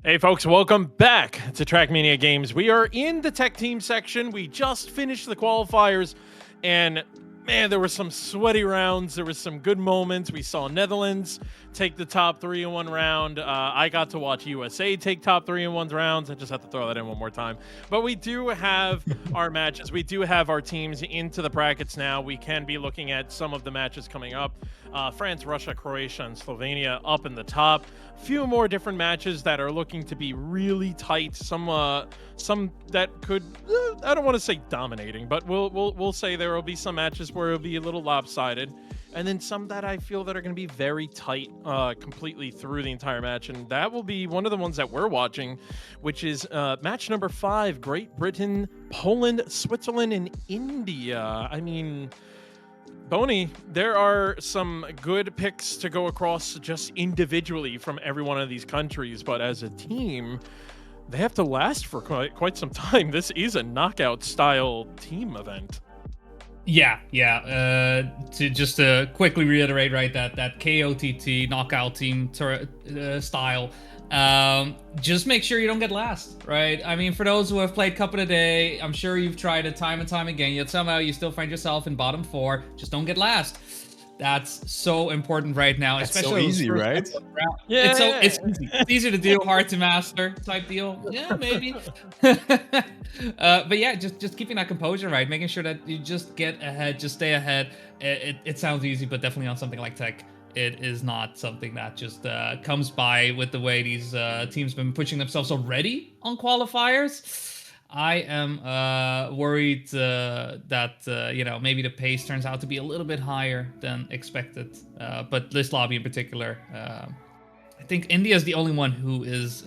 Hey folks, welcome back to Trackmania Games. We are in the tech team section. We just finished the qualifiers, and man, there were some sweaty rounds. There was some good moments. We saw Netherlands take the top 3 in one round. I got to watch USA take top 3 in one rounds. I just have to throw that in one more time. But we do have our matches. We do have our teams into the brackets now. We can be looking at some of the matches coming up. France, Russia, Croatia, and Slovenia up in the top. Few more different matches that are looking to be really tight. Some that could I don't want to say dominating, but we'll say there will be some matches where it'll be a little lopsided, and then some that I feel that are going to be very tight completely through the entire match. And that will be one of the ones that we're watching, which is match number 5: Great Britain, Poland, Switzerland, and India. I mean, Boney, there are some good picks to go across just individually from every one of these countries, but as a team, they have to last for quite some time. This is a knockout style team event. Yeah. To just quickly reiterate, right, that KOTT knockout team style. Just make sure you don't get last, right? I mean, for those who have played Cup of the Day, I'm sure you've tried it time and time again, yet somehow you still find yourself in bottom 4. Just don't get last. That's so important right now. That's especially so easy, right? Yeah, it's easy. It's easy to do, hard to master type deal. Yeah, maybe. But yeah, just keeping that composure, right? Making sure that you just get ahead, just stay ahead. It sounds easy, but definitely on something like tech, it is not something that just comes by with the way these teams have been pushing themselves already on qualifiers. I am worried that maybe the pace turns out to be a little bit higher than expected. But this lobby in particular, I think India is the only one who is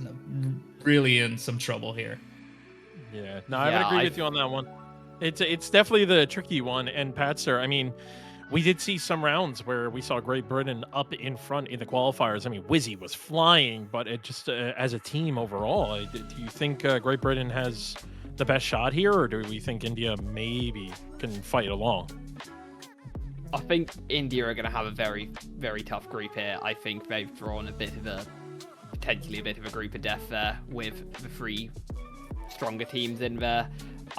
really in some trouble here. Yeah, no, I would agree with you on that one. It's definitely the tricky one. And Patster, I mean, we did see some rounds where we saw Great Britain up in front in the qualifiers. I mean, Wizzy was flying, but it just as a team overall, do you think Great Britain has the best shot here, or do we think India maybe can fight along? I think India are going to have a very, very tough group here. I think they've drawn potentially a bit of a group of death there with the 3 stronger teams in there.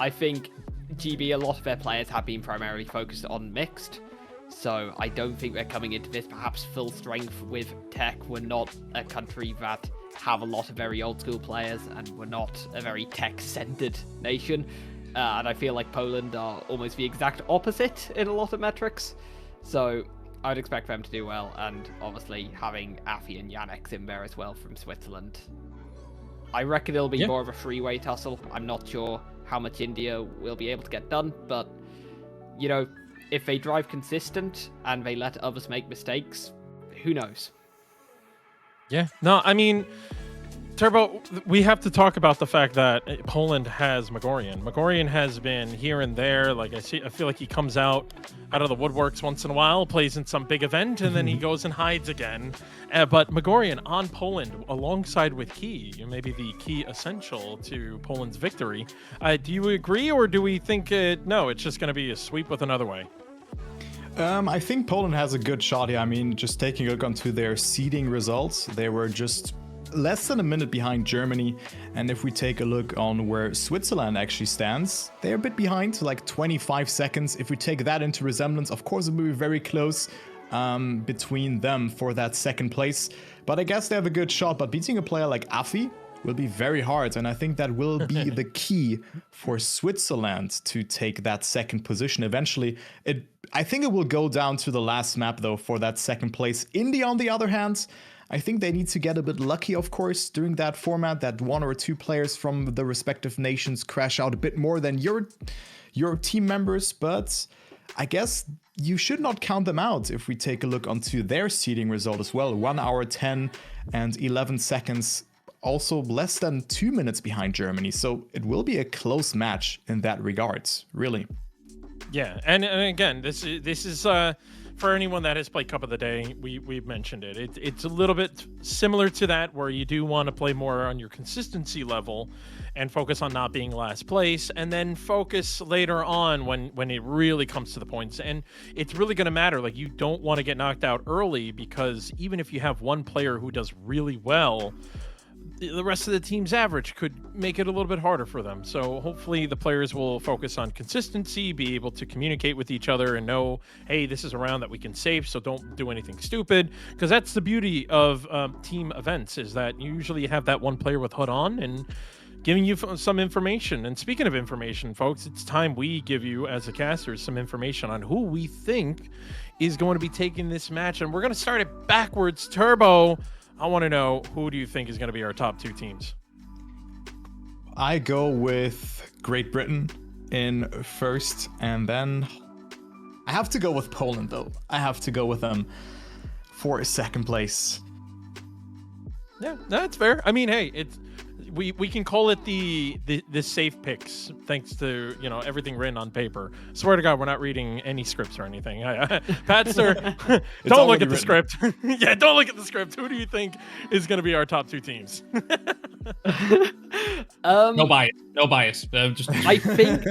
I think GB, a lot of their players have been primarily focused on mixed, so I don't think they're coming into this perhaps full strength with tech. We're not a country that have a lot of very old school players, and we're not a very tech-centered nation. And I feel like Poland are almost the exact opposite in a lot of metrics. So I would expect them to do well, and obviously having Afi and Yannick's in there as well from Switzerland. I reckon it'll be more of a freeway tussle. I'm not sure how much India will be able to get done, but, you know, if they drive consistent and they let others make mistakes, who knows? Yeah, no, I mean, Turbo, we have to talk about the fact that Poland has Magorian. Magorian has been here and there. Like I feel like he comes out of the woodworks once in a while, plays in some big event, and then he goes and hides again. But Magorian on Poland, alongside with Key, maybe the key essential to Poland's victory. Do you agree, or do we think no? It's just going to be a sweep with another way. I think Poland has a good shot here. I mean, just taking a look onto their seeding results, they were just less than a minute behind Germany. And if we take a look on where Switzerland actually stands, they're a bit behind, like 25 seconds. If we take that into resemblance, of course, it will be very close between them for that second place. But I guess they have a good shot. But beating a player like Afi will be very hard, and I think that will be the key for Switzerland to take that second position eventually. I think it will go down to the last map, though, for that second place. India, on the other hand, I think they need to get a bit lucky, of course, during that format, that 1 or 2 players from the respective nations crash out a bit more than your team members, but I guess you should not count them out if we take a look onto their seeding result as well. 1 hour, 10 and 11 seconds, also less than 2 minutes behind Germany. So it will be a close match in that regard, really. Yeah, and again, this is for anyone that has played Cup of the Day, we've mentioned it. It's a little bit similar to that, where you do want to play more on your consistency level and focus on not being last place, and then focus later on when it really comes to the points. And it's really going to matter. Like, you don't want to get knocked out early, because even if you have one player who does really well, the rest of the team's average could make it a little bit harder for them. So hopefully the players will focus on consistency, be able to communicate with each other and know, hey, this is a round that we can save, so don't do anything stupid. Because that's the beauty of team events, is that you usually have that one player with HUD on and giving you some information. And speaking of information, folks, it's time we give you, as a casters, some information on who we think is going to be taking this match. And we're going to start it backwards. Turbo, I want to know, who do you think is going to be our top 2 teams? I go with Great Britain in first, and then I have to go with Poland, though. I have to go with them for second place. Yeah, that's fair. I mean, hey, it's we can call it the safe picks, thanks to everything written on paper. Swear to God, we're not reading any scripts or anything. Patster, don't look at the script. Yeah, don't look at the script. Who do you think is going to be our top 2 teams? No bias. Just I think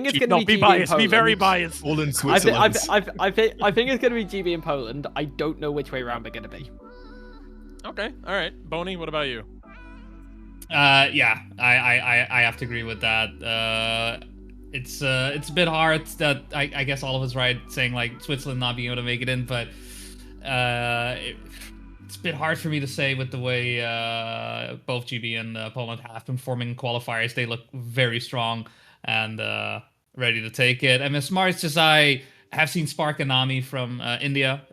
it's going to be be GB biased. and Be very Poland. biased. Poland, I Switzerland. think it's going to be GB and Poland. I don't know which way around they're going to be. Okay, all right. Boney, what about you? Yeah, I have to agree with that. It's a bit hard that I guess all of us right saying like Switzerland not being able to make it in, but it's a bit hard for me to say with the way both GB and Poland have been forming qualifiers. They look very strong and ready to take it. And as smart as I have seen Spark and Nami from India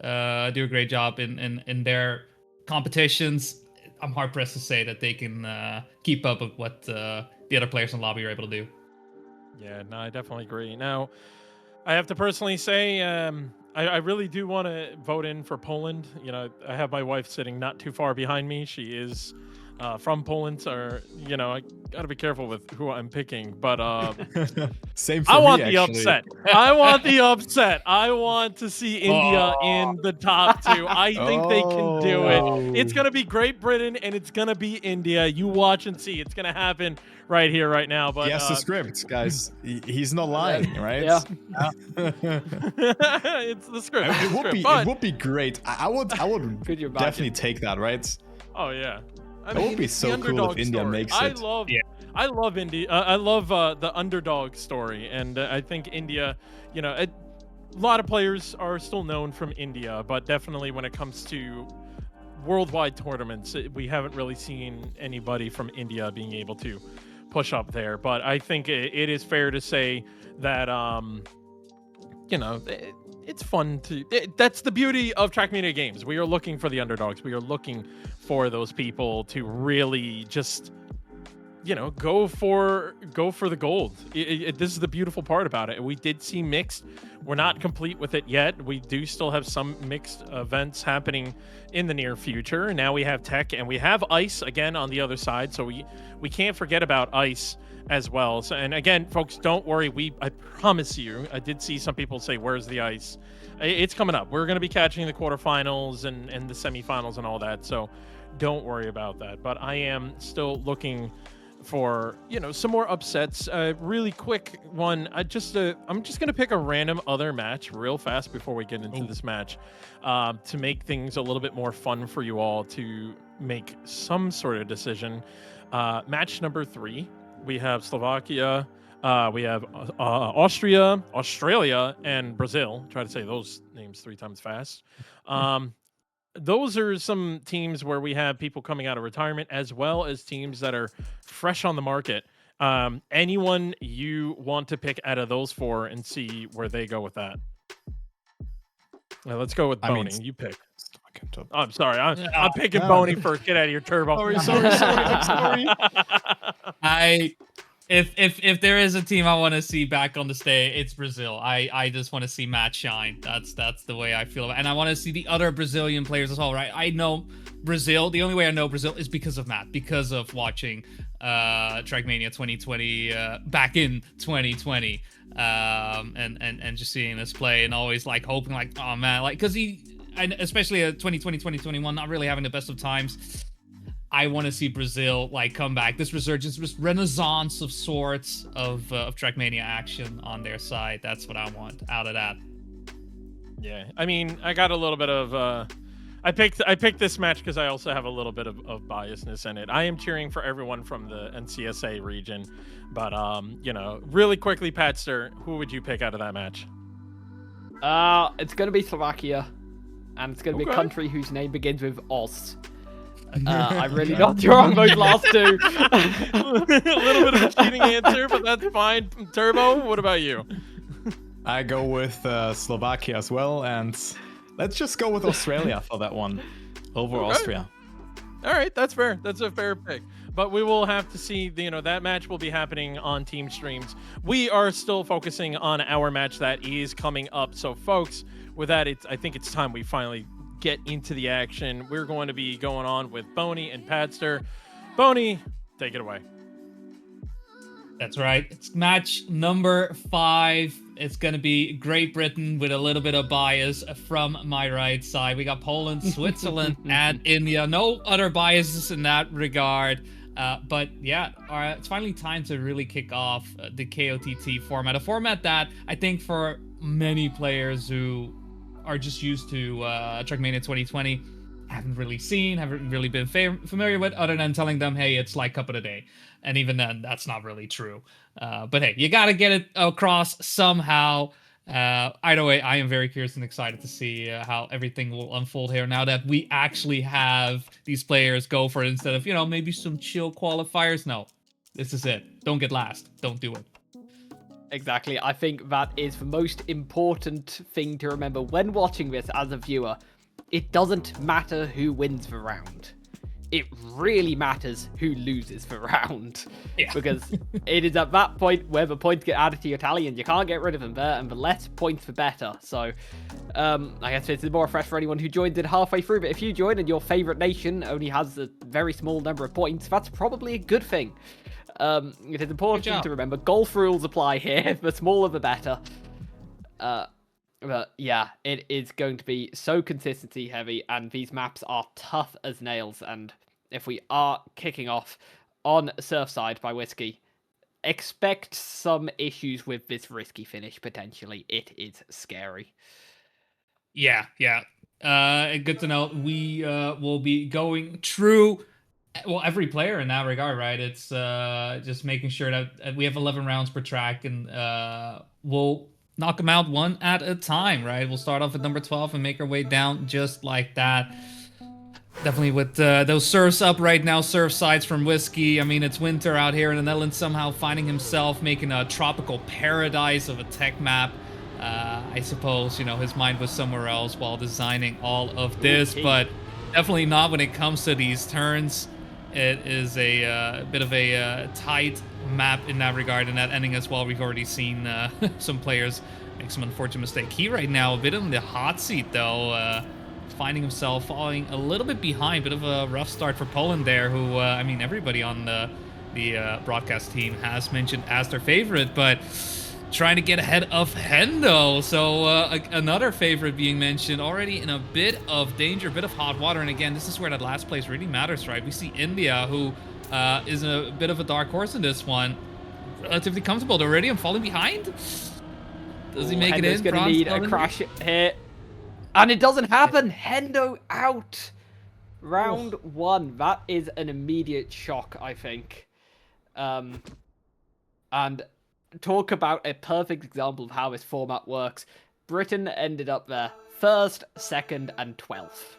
do a great job in their competitions, I'm hard pressed to say that they can keep up with what the other players in the lobby are able to do. Yeah, no, I definitely agree. Now, I have to personally say, I really do want to vote in for Poland. I have my wife sitting not too far behind me. She is from Poland, so I gotta be careful with who I'm picking. But Same for I me, want the actually. upset. I want the upset. I want to see India in the top 2. I think they can do it. It's gonna be Great Britain and it's gonna be India. You watch and see. It's gonna happen right here, right now. But He has the script, guys. He's not lying, right? Yeah. It's the script. It's the script. It would be great. I would Could you imagine? definitely take that, right? Oh yeah. That would be it's the so cool if underdog India story. makes I it. love India. I love the underdog story, and I think India. A lot of players are still known from India, but definitely when it comes to worldwide tournaments, we haven't really seen anybody from India being able to push up there. But I think it is fair to say that it's fun to. That's the beauty of Trackmania games. We are looking for the underdogs. We are looking for those people to really just, go for the gold. This is the beautiful part about it. We did see mixed. We're not complete with it yet. We do still have some mixed events happening in the near future. And now we have tech and we have ice again on the other side. So we can't forget about ice as well. So, and again, folks, don't worry. I promise you, I did see some people say, where's the ice? It's coming up. We're going to be catching the quarterfinals and the semifinals and all that. So don't worry about that. But I am still looking for, some more upsets. Really quick one. I'm just going to pick a random other match real fast before we get into this match to make things a little bit more fun for you all to make some sort of decision. Match number 3. We have Slovakia, we have Austria, Australia, and Brazil. Try to say those names 3 times fast. Those are some teams where we have people coming out of retirement, as well as teams that are fresh on the market. Anyone you want to pick out of those 4 and see where they go with that? Let's go with Boney. You pick. Oh, I'm sorry. I'm picking Boney first. Get out of here, Turbo. Sorry. If there is a team I want to see back on the stage, it's Brazil. I just want to see Matt shine. That's the way I feel about it. And I want to see the other Brazilian players as well, right? I know Brazil. The only way I know Brazil is because of Matt, because of watching Trackmania 2020 back in 2020, and just seeing this play and always like hoping like, oh man, like because and especially 2020 2021 not really having the best of times. I want to see Brazil like come back. This resurgence, this renaissance of sorts of Trackmania action on their side. That's what I want out of that. Yeah, I mean, I got a little bit of I picked this match because I also have a little bit of biasness in it. I am cheering for everyone from the NCSA region, but you know, really quickly, Patster, who would you pick out of that match? It's going to be Slovakia, and it's going to be a country whose name begins with Oz. I'm really not sure on those last two. A little bit of a cheating answer, but that's fine. Turbo, what about you? I go with Slovakia as well, and let's just go with Australia for that one over Austria. All right, that's fair. That's a fair pick. But we will have to see, you know, that match will be happening on team streams. We are still focusing on our match that is coming up. So, folks, with that, I think it's time we finally get into the action. We're going to be going on with Boney and Padster. Boney, take it away. That's right. It's match number 5. It's going to be Great Britain with a little bit of bias from my right side. We got Poland, Switzerland, and India. No other biases in that regard. But yeah, it's finally time to really kick off the KOTT format. A format that I think for many players who are just used to Trackmania 2020 haven't really seen, haven't really been familiar with, other than telling them, hey, it's like Cup of the Day. And even then, that's not really true. But hey, you got to get it across somehow. Either way, I am very curious and excited to see how everything will unfold here now that we actually have these players go for it instead of, you know, maybe some chill qualifiers. No, this is it. Don't get last. Don't do it. Exactly. I think that is the most important thing to remember when watching this as a viewer. It doesn't matter who wins the round. It really matters who loses the round. Yeah. Because it is at that point where the points get added to your tally and you can't get rid of them there, and the less points the better. So, I guess it's more fresh for anyone who joined it halfway through, but if you join and your favorite nation only has a very small number of points, that's probably a good thing. It is important to remember golf rules apply here. The smaller the better. But yeah, it is going to be so consistency heavy, and these maps are tough as nails. And if we are kicking off on Surfside by Whiskey, expect some issues with this risky finish potentially. It is scary. Yeah. Good to know. We will be going through, well, every player in that regard, right? It's just making sure that we have 11 rounds per track, and we'll knock them out one at a time, right? We'll start off at number 12 and make our way down just like that. Definitely with those surfs up right now, surf sides from Whiskey. I mean, it's winter out here in the Netherlands, somehow finding himself making a tropical paradise of a tech map. I suppose, you know, his mind was somewhere else while designing all of this, but definitely not when it comes to these turns. It is a bit of a tight map in that regard, and that ending as well. We've already seen some players make some unfortunate mistake. He right now a bit in the hot seat though, finding himself falling a little bit behind. Bit of a rough start for Poland there, who I mean, everybody on the broadcast team has mentioned as their favorite, but trying to get ahead of Hendo. So another favorite being mentioned, already in a bit of danger, a bit of hot water. And again, this is where that last place really matters, right? We see India, who is a bit of a dark horse in this one. Relatively comfortable. Iridium falling behind. Does he make it in? Hendo's going to need a crash hit. And it doesn't happen. Hendo out. Round 1. That is an immediate shock, I think. And talk about a perfect example of how this format works. Britain ended up there 1st, 2nd, and 12th.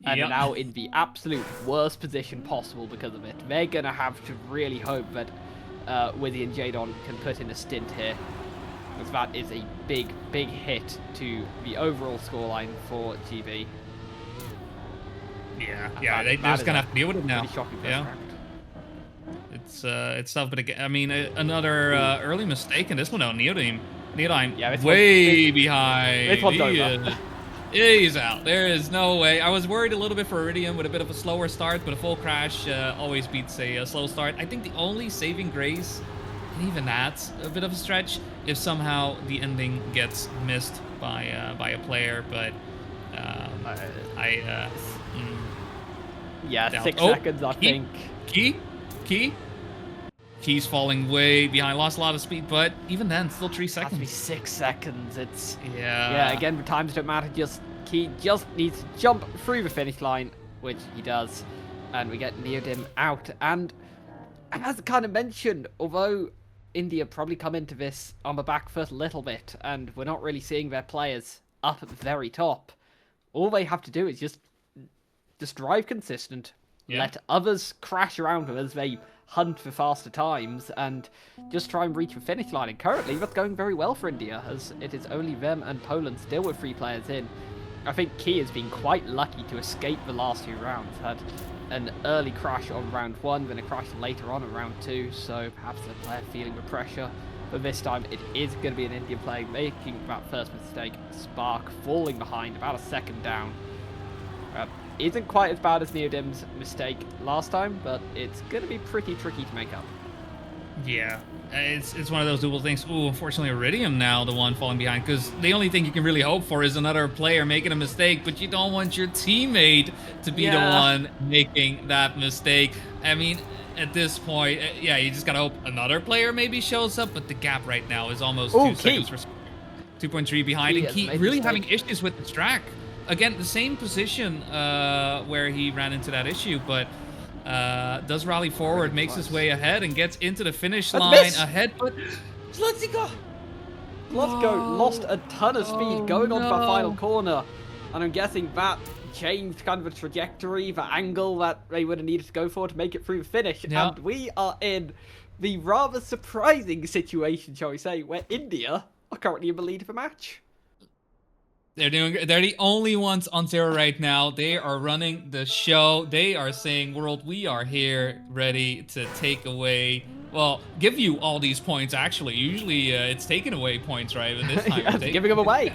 And are now in the absolute worst position possible because of it. They're going to have to really hope that Wizzy and Jadon can put in a stint here. Because that is a big, big hit to the overall scoreline for GB. Yeah, they're just going to have to deal with it now. Yeah. It's tough, but again, I mean, another early mistake in this one. Neodime, yeah, way behind. This one's over. He's out. There is no way. I was worried a little bit for Iridium with a bit of a slower start, but a full crash always beats a slow start. I think the only saving grace, and even that's a bit of a stretch, if somehow the ending gets missed by a player. But yeah, 6 seconds, I think. Key's falling way behind, lost a lot of speed, but even then, still 3 seconds. Has to be 6 seconds. It's yeah. Again, the times don't matter. Just Key just needs to jump through the finish line, which he does. And we get Neodim out. And as kind of mentioned, although India probably come into this on the back foot a little bit, and we're not really seeing their players up at the very top, all they have to do is just drive consistent, let others crash around them as they hunt for faster times, and just try and reach the finish line. And currently, that's going very well for India, as it is only them and Poland still with 3 players in. I think Key has been quite lucky to escape the last 2 rounds. Had an early crash on round 1, then a crash later on in round 2, so perhaps the player feeling the pressure. But this time, it is going to be an Indian player making that first mistake. Spark falling behind, about a second down. Isn't quite as bad as Neodim's mistake last time, but it's going to be pretty tricky to make up. Yeah, it's one of those dual things. Ooh, unfortunately, Iridium now the one falling behind, because the only thing you can really hope for is another player making a mistake, but you don't want your teammate to be the one making that mistake. I mean, at this point, yeah, you just gotta hope another player maybe shows up, but the gap right now is almost 2 seconds for 2.3 behind, and Key really having issues with the track. Again, the same position where he ran into that issue, but does rally forward, makes his way ahead, and gets into the finish line ahead. But Zlotko lost a ton of speed going on to that final corner, and I'm guessing that changed kind of the trajectory, the angle that they would have needed to go for to make it through the finish. And we are in the rather surprising situation, shall we say, where India are currently in the lead of the match. They're the only ones on 0 right now. They are running the show. They are saying, world, we are here ready to take away, well, give you all these points, actually. Usually it's taking away points, right? But this time we're giving them away.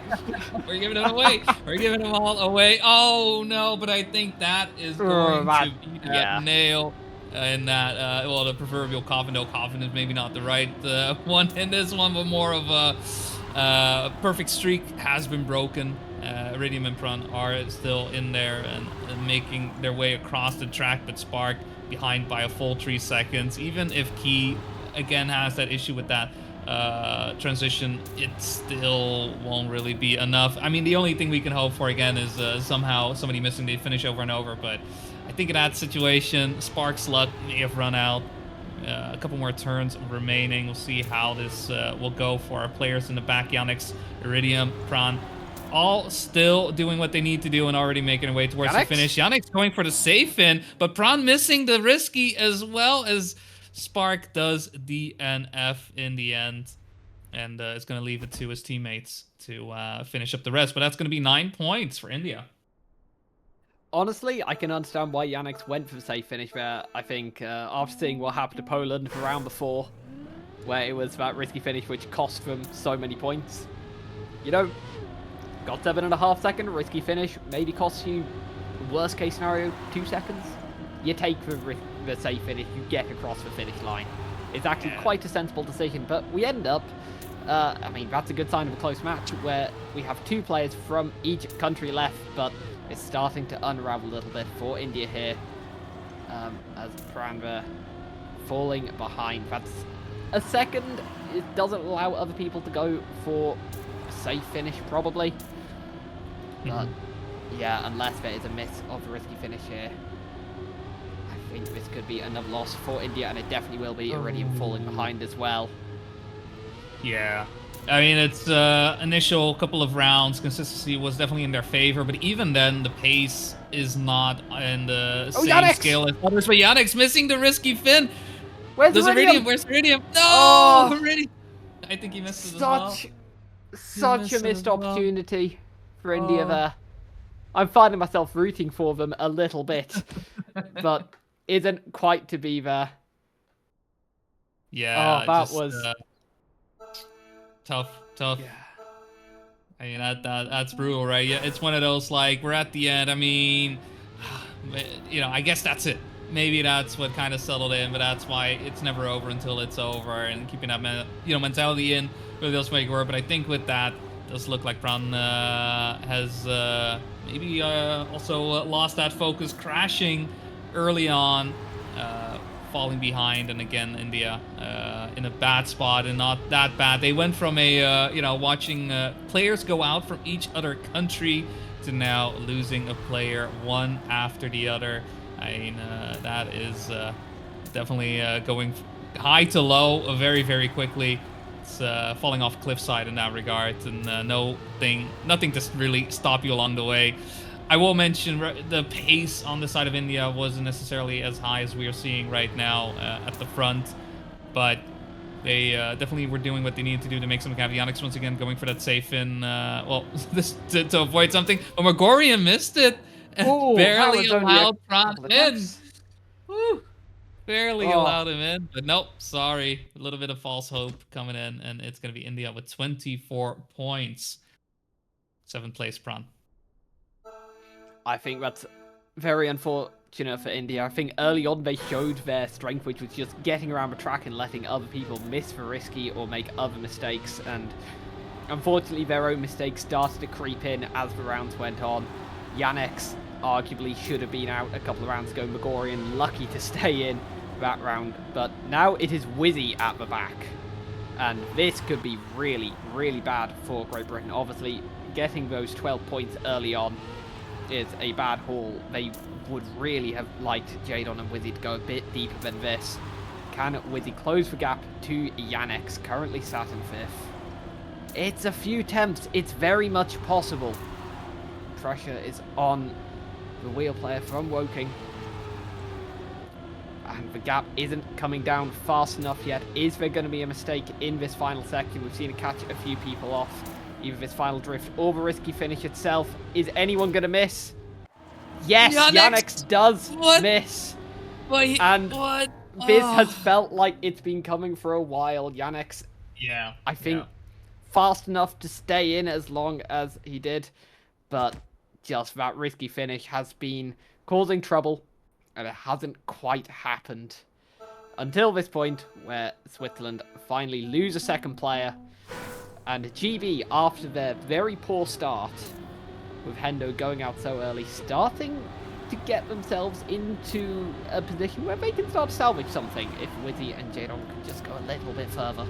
We're giving them away. We're giving them all away. Oh, no, but I think that is going to be that nail in that, well, the proverbial coffin. No, coffin is maybe not the right one in this one, but more of a... perfect streak has been broken. Iridium and Prun are still in there and making their way across the track, but Spark behind by a full 3 seconds. Even if Key again has that issue with that transition, it still won't really be enough. I mean, the only thing we can hope for again is somehow somebody missing the finish over and over, but I think in that situation, Spark's luck may have run out. A couple more turns remaining. We'll see how this will go for our players in the back. Yannick's, Iridium, Pran, all still doing what they need to do and already making their way towards the finish. Yannick's going for the safe in, but Pran missing the risky as well as Spark does DNF in the end. And it's going to leave it to his teammates to finish up the rest. But that's going to be 9 points for India. Honestly, I can understand why Yannick went for the safe finish there. I think after seeing what happened to Poland the round before, where it was that risky finish which cost them so many points. You know, got 7.5 second risky finish, maybe costs you, worst case scenario, 2 seconds. You take the safe finish, you get across the finish line. It's actually quite a sensible decision, but we end up, I mean, that's a good sign of a close match where we have 2 players from each country left, but it's starting to unravel a little bit for India here, as Pranva falling behind. That's a second. It doesn't allow other people to go for a safe finish, probably. But yeah, unless there is a miss of the risky finish here, I think this could be another loss for India, and it definitely will be. Iridium falling behind as well. Yeah. I mean, it's initial couple of rounds, consistency was definitely in their favor, but even then, the pace is not in the same scale as others. But Yannick's missing the risky fin. Where's Iridium? Where's Iridium? No! Iridium! I think he missed it as well. Such a missed opportunity for India there. I'm finding myself rooting for them a little bit, but isn't quite to be there. Yeah, that was... Tough. Yeah. I mean, that's brutal, right? Yeah, it's one of those, like, we're at the end. I mean, you know, I guess that's it. Maybe that's what kind of settled in, but that's why it's never over until it's over, and keeping that mentality in really does make it work. But I think with that, it does look like Pran has maybe also lost that focus, crashing early on, falling behind, and again India in a bad spot, and not that bad. They went from a watching players go out from each other country to now losing a player one after the other. I mean, that is definitely going high to low very, very quickly. It's falling off cliffside in that regard, and nothing to really stop you along the way. I will mention the pace on the side of India wasn't necessarily as high as we are seeing right now at the front, but they definitely were doing what they needed to do to make some Yannick's once again going for that safe in, well, this to avoid something. But Megorian missed it. Ooh, Barely that was only allowed a Prawn couple of in. deaths. Woo. Barely Oh. allowed him in, but nope, sorry. A little bit of false hope coming in, and it's going to be India with 24 points. 7th place, Prawn. I think that's very unfortunate for India. I think early on they showed their strength, which was just getting around the track and letting other people miss for risky or make other mistakes. And unfortunately, their own mistakes started to creep in as the rounds went on. Yannick's arguably should have been out a couple of rounds ago. Megorian lucky to stay in that round. But now it is Wizzy at the back. And this could be really, really bad for Great Britain. Obviously, getting those 12 points early on is a bad haul. They would really have liked Jadon and Wizzy to go a bit deeper than this. Can Wizzy close the gap to Yannick's, currently sat in 5th? It's a few attempts. It's very much possible. Pressure is on the wheel player from Woking. And the gap isn't coming down fast enough yet. Is there going to be a mistake in this final section? We've seen it catch a few people off. Either this final drift or the risky finish itself. Is anyone going to miss? Yes, Yannick does miss. And this has felt like it's been coming for a while. Yannick, I think, fast enough to stay in as long as he did. But just that risky finish has been causing trouble. And it hasn't quite happened. Until this point, where Switzerland finally lose a second player. And GB, after their very poor start, with Hendo going out so early, starting to get themselves into a position where they can start to salvage something if Wizzy and Jadon can just go a little bit further.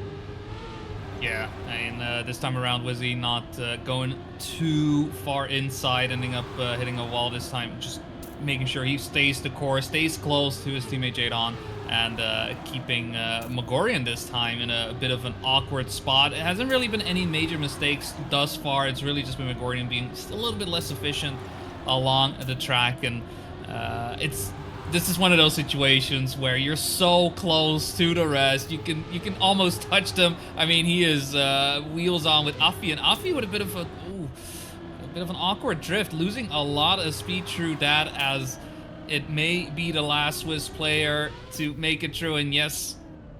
Yeah, and this time around, Wizzy not going too far inside, ending up hitting a wall this time, just making sure he stays the course, stays close to his teammate Jadon, and keeping Megorian this time in a bit of an awkward spot. It hasn't really been any major mistakes thus far. It's really just been Megorian being just a little bit less efficient along the track, and this is one of those situations where you're so close to the rest, you can almost touch them. I mean, he is wheels on with Afi, and Afi with a bit of an awkward drift, losing a lot of speed through that, as it may be the last Swiss player to make it through. And yes,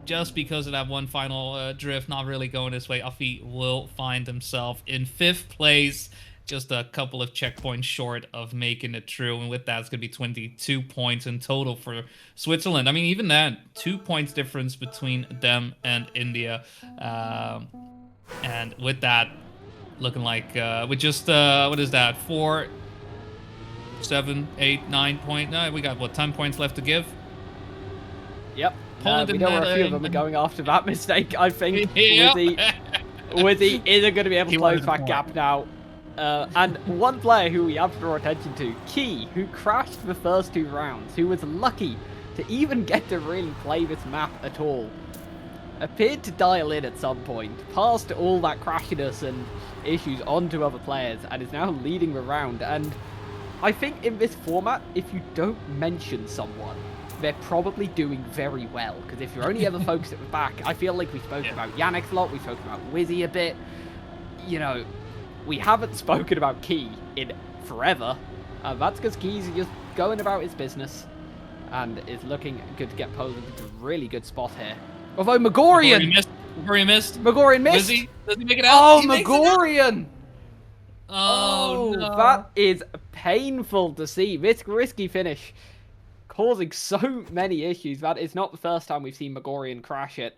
just because of that one final drift not really going this way, Afi will find himself in 5th place, just a couple of checkpoints short of making it through. And with that, it's going to be 22 points in total for Switzerland. I mean, even then, 2 points difference between them and India. And with that, looking like with just what is that, 4, 7, 8, 9 point. No, we got what, 10 points left to give. Yep. Poland we know where a few of them are going after that mistake. I think Wizzy isn't going to be able to close that gap now. And one player who we have to draw attention to, Key, who crashed the first 2 rounds, who was lucky to even get to really play this map at all, appeared to dial in at some point, passed all that crashiness and issues onto other players, and is now leading the round. And I think in this format, if you don't mention someone, they're probably doing very well. Because if you're only ever focused at the back, I feel like we spoke about Yannick a lot, we spoke about Wizzy a bit. You know, we haven't spoken about Key in forever. That's because Key's just going about his business and is looking good to get Poland into a really good spot here. Although Megorian missed. Wizzy, does he make it out? Oh, Megorian! Oh, no. That is painful to see. This risky finish causing so many issues. That is not the first time we've seen Megorian crash it.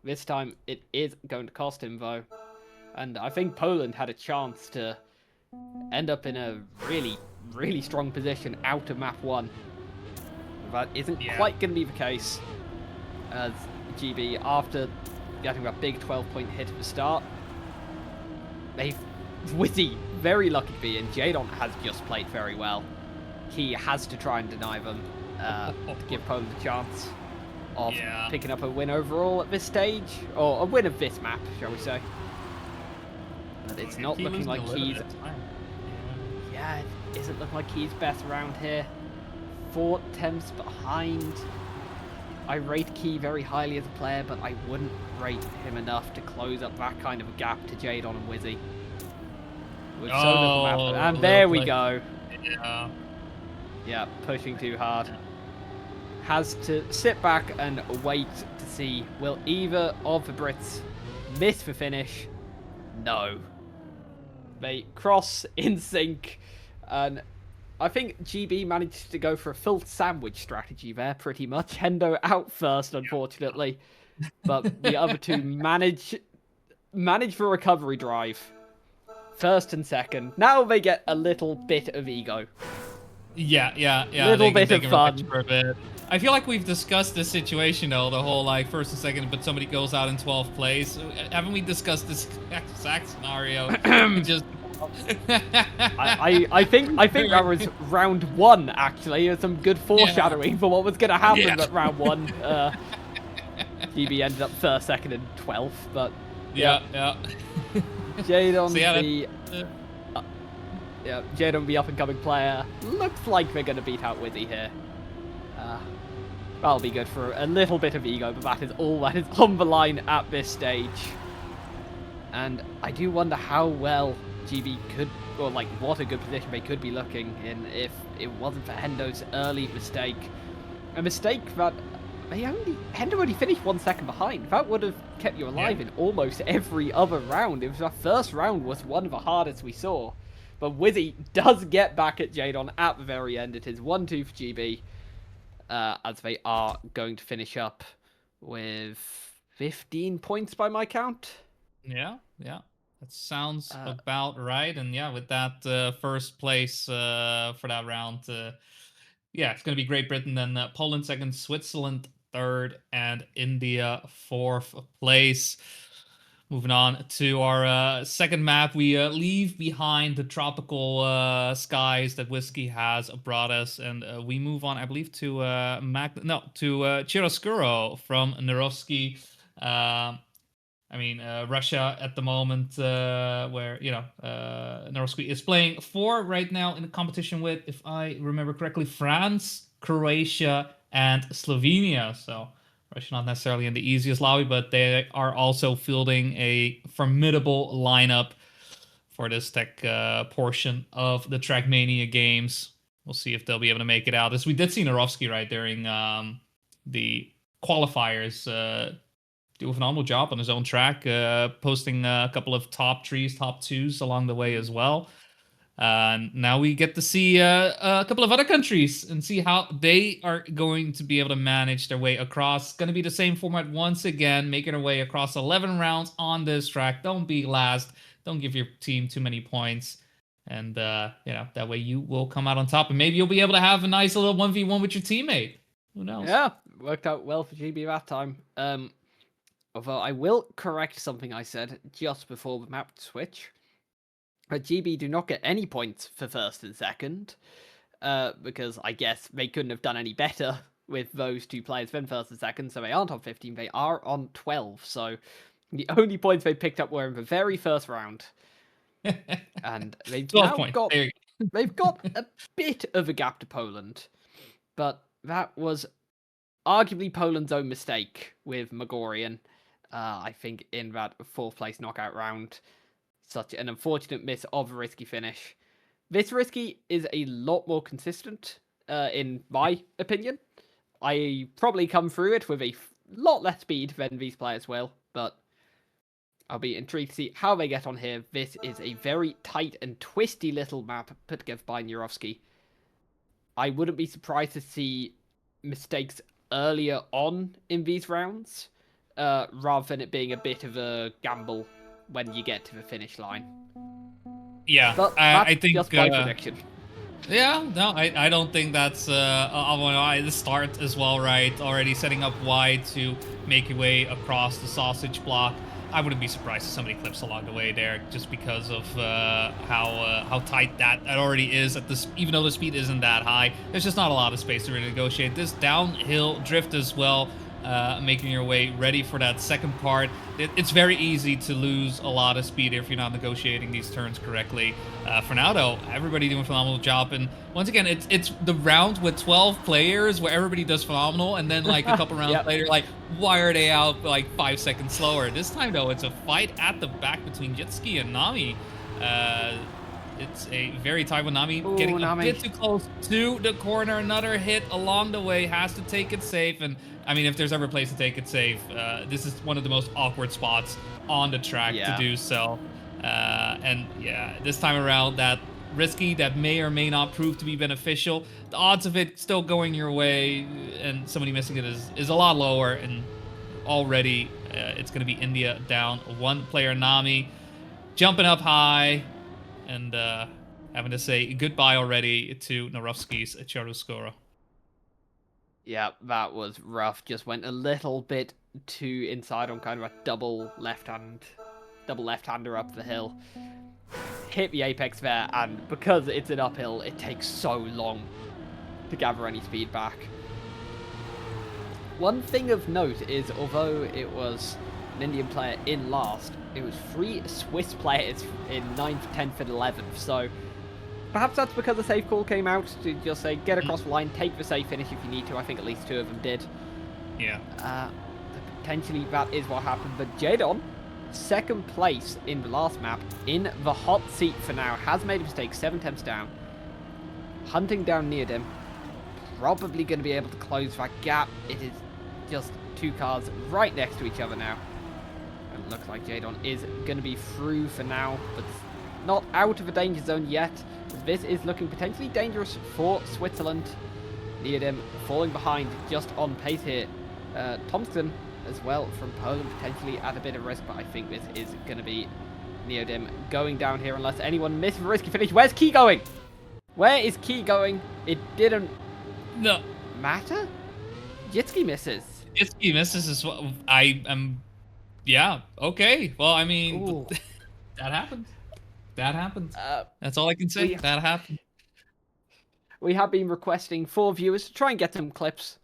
This time it is going to cost him, though. And I think Poland had a chance to end up in a really, really strong position out of map 1. That isn't quite going to be the case, as GB, after getting that big 12-point hit at the start, they've Wizzy, very lucky to be in. Jadon has just played very well. He has to try and deny them to give Poland a chance of picking up a win overall at this stage, or a win of this map, shall we say. But it's not looking like he's... Yeah, it isn't looking like he's best around here. 4 attempts behind. I rate Key very highly as a player, but I wouldn't rate him enough to close up that kind of a gap to Jadon and Wizzy. With so little map, and there we go. Yeah, pushing too hard. Has to sit back and wait to see, will either of the Brits miss the finish? No. They cross in sync, and I think GB managed to go for a full sandwich strategy there, pretty much. Hendo out first, unfortunately, but the other two manage the recovery drive. First and second. Now they get a little bit of ego. Yeah. Little bit of fun. For a bit. I feel like we've discussed this situation though, the whole like first and second, but somebody goes out in 12th place. Haven't we discussed this exact scenario? Just. I think that was round 1 actually. There's some good foreshadowing for what was going to happen at round 1. GB ended up first, second, and 12th, but yeah. Jadon, Jadon, the up-and-coming player, looks like they're going to beat out Wizzy here. That'll be good for a little bit of ego, but that is all that is on the line at this stage. And I do wonder how well GB could, or like what a good position they could be looking in if it wasn't for Hendo's early mistake. A mistake that Hendo only finished 1 second behind. That would have kept you alive in almost every other round. It was our first round was one of the hardest we saw. But Wizzy does get back at Jadon at the very end. It is 1-2 for GB. As they are going to finish up with 15 points by my count. Yeah. That sounds about right. And yeah, with that first place for that round, it's going to be Great Britain, then Poland second, Switzerland third, and India fourth place. Moving on to our second map, we leave behind the tropical skies that Whiskey has brought us, and we move on, I believe, to Chiaroscuro from Narovsky. Russia at the moment, where Narovsky is playing for right now in the competition with, if I remember correctly, France, Croatia, and Slovenia. So Russia not necessarily in the easiest lobby, but they are also fielding a formidable lineup for this tech portion of the Trackmania games. We'll see if they'll be able to make it out. As we did see Narovsky right during the qualifiers do a phenomenal job on his own track, posting a couple of top 3s, top 2s along the way as well. Now we get to see a couple of other countries and see how they are going to be able to manage their way across. It's going to be the same format once again, making their way across 11 rounds on this track. Don't be last. Don't give your team too many points. And, that way you will come out on top. And maybe you'll be able to have a nice little 1v1 with your teammate. Who knows? Yeah, worked out well for GB that time. Although I will correct something I said just before the map switch. GB do not get any points for first and second, because I guess they couldn't have done any better with those two players than first and second, so they aren't on 15, they are on 12, so the only points they picked up were in the very first round. And they've now got, they've got a bit of a gap to Poland, but that was arguably Poland's own mistake with Magorian, I think, in that 4th place knockout round. Such an unfortunate miss of a risky finish. This risky is a lot more consistent, in my opinion. I probably come through it with a lot less speed than these players will, but I'll be intrigued to see how they get on here. This is a very tight and twisty little map put together by Narovsky. I wouldn't be surprised to see mistakes earlier on in these rounds, rather than it being a bit of a gamble when you get to the finish line. Yeah, but I think just my prediction. Yeah, no, I don't think that's the start as well, right? Already setting up wide to make your way across the sausage block. I wouldn't be surprised if somebody clips along the way there, just because of how tight that already is at this. Even though the speed isn't that high, there's just not a lot of space to really negotiate. This downhill drift as well, making your way ready for that second part. It's very easy to lose a lot of speed if you're not negotiating these turns correctly. For now, though, everybody doing a phenomenal job. And once again, it's the round with 12 players where everybody does phenomenal, and then like a couple rounds later, like, why are they out like 5 seconds slower? This time, though, it's a fight at the back between Jitski and Nami. It's a very tight one. Nami getting a bit too close to the corner. Another hit along the way, has to take it safe. And I mean, if there's ever a place to take it safe, this is one of the most awkward spots on the track to do so. And yeah, this time around, that risky, that may or may not prove to be beneficial. The odds of it still going your way and somebody missing it is a lot lower. And already it's going to be India down 1 player. Nami jumping up high and having to say goodbye already to Narovski's Chiaroscuro. Yeah, that was rough. Just went a little bit too inside on kind of a double left-hander up the hill. Hit the apex there, and because it's an uphill, it takes so long to gather any speed back. One thing of note is, although it was an Indian player in last, it was 3 Swiss players in 9th, 10th, and 11th, so perhaps that's because the safe call came out to just say, get across the line, take the safe finish if you need to. I think at least 2 of them did. Yeah. Potentially that is what happened, but Jadon, 2nd place in the last map, in the hot seat for now, has made a mistake, 7 attempts down. Hunting down Neodym, probably going to be able to close that gap. It is just 2 cars right next to each other now. And it looks like Jadon is going to be through for now, but not out of the danger zone yet. This is looking potentially dangerous for Switzerland. Neodym falling behind just on pace here. Thompson as well from Poland potentially at a bit of risk, but I think this is going to be Neodym going down here unless anyone misses a risky finish. Where's Key going? Where is Key going? It didn't matter? Jitski misses. Jitski misses as well. I am... Yeah, okay. Well, I mean, that happens. That happens. That's all I can say. That happened. We have been requesting for viewers to try and get some clips,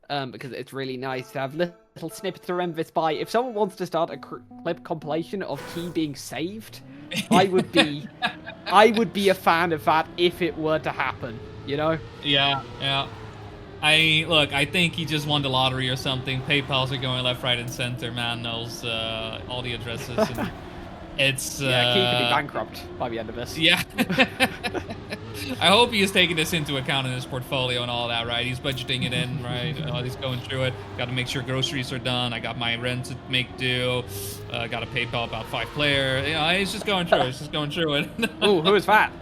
because it's really nice to have little snippets to remember this by. If someone wants to start a clip compilation of Key being saved, I would be a fan of that if it were to happen. You know? Yeah. I think he just won the lottery or something. PayPal's are going left, right, and center. Man knows all the addresses. And it's Key could be bankrupt by the end of this. Yeah. I hope he is taking this into account in his portfolio and all that, right? He's budgeting it in, right? He's going through it. Got to make sure groceries are done. I got my rent to make due. Got to PayPal about 5 player. You know, he's just going through it. He's just going through it. Ooh, who was that?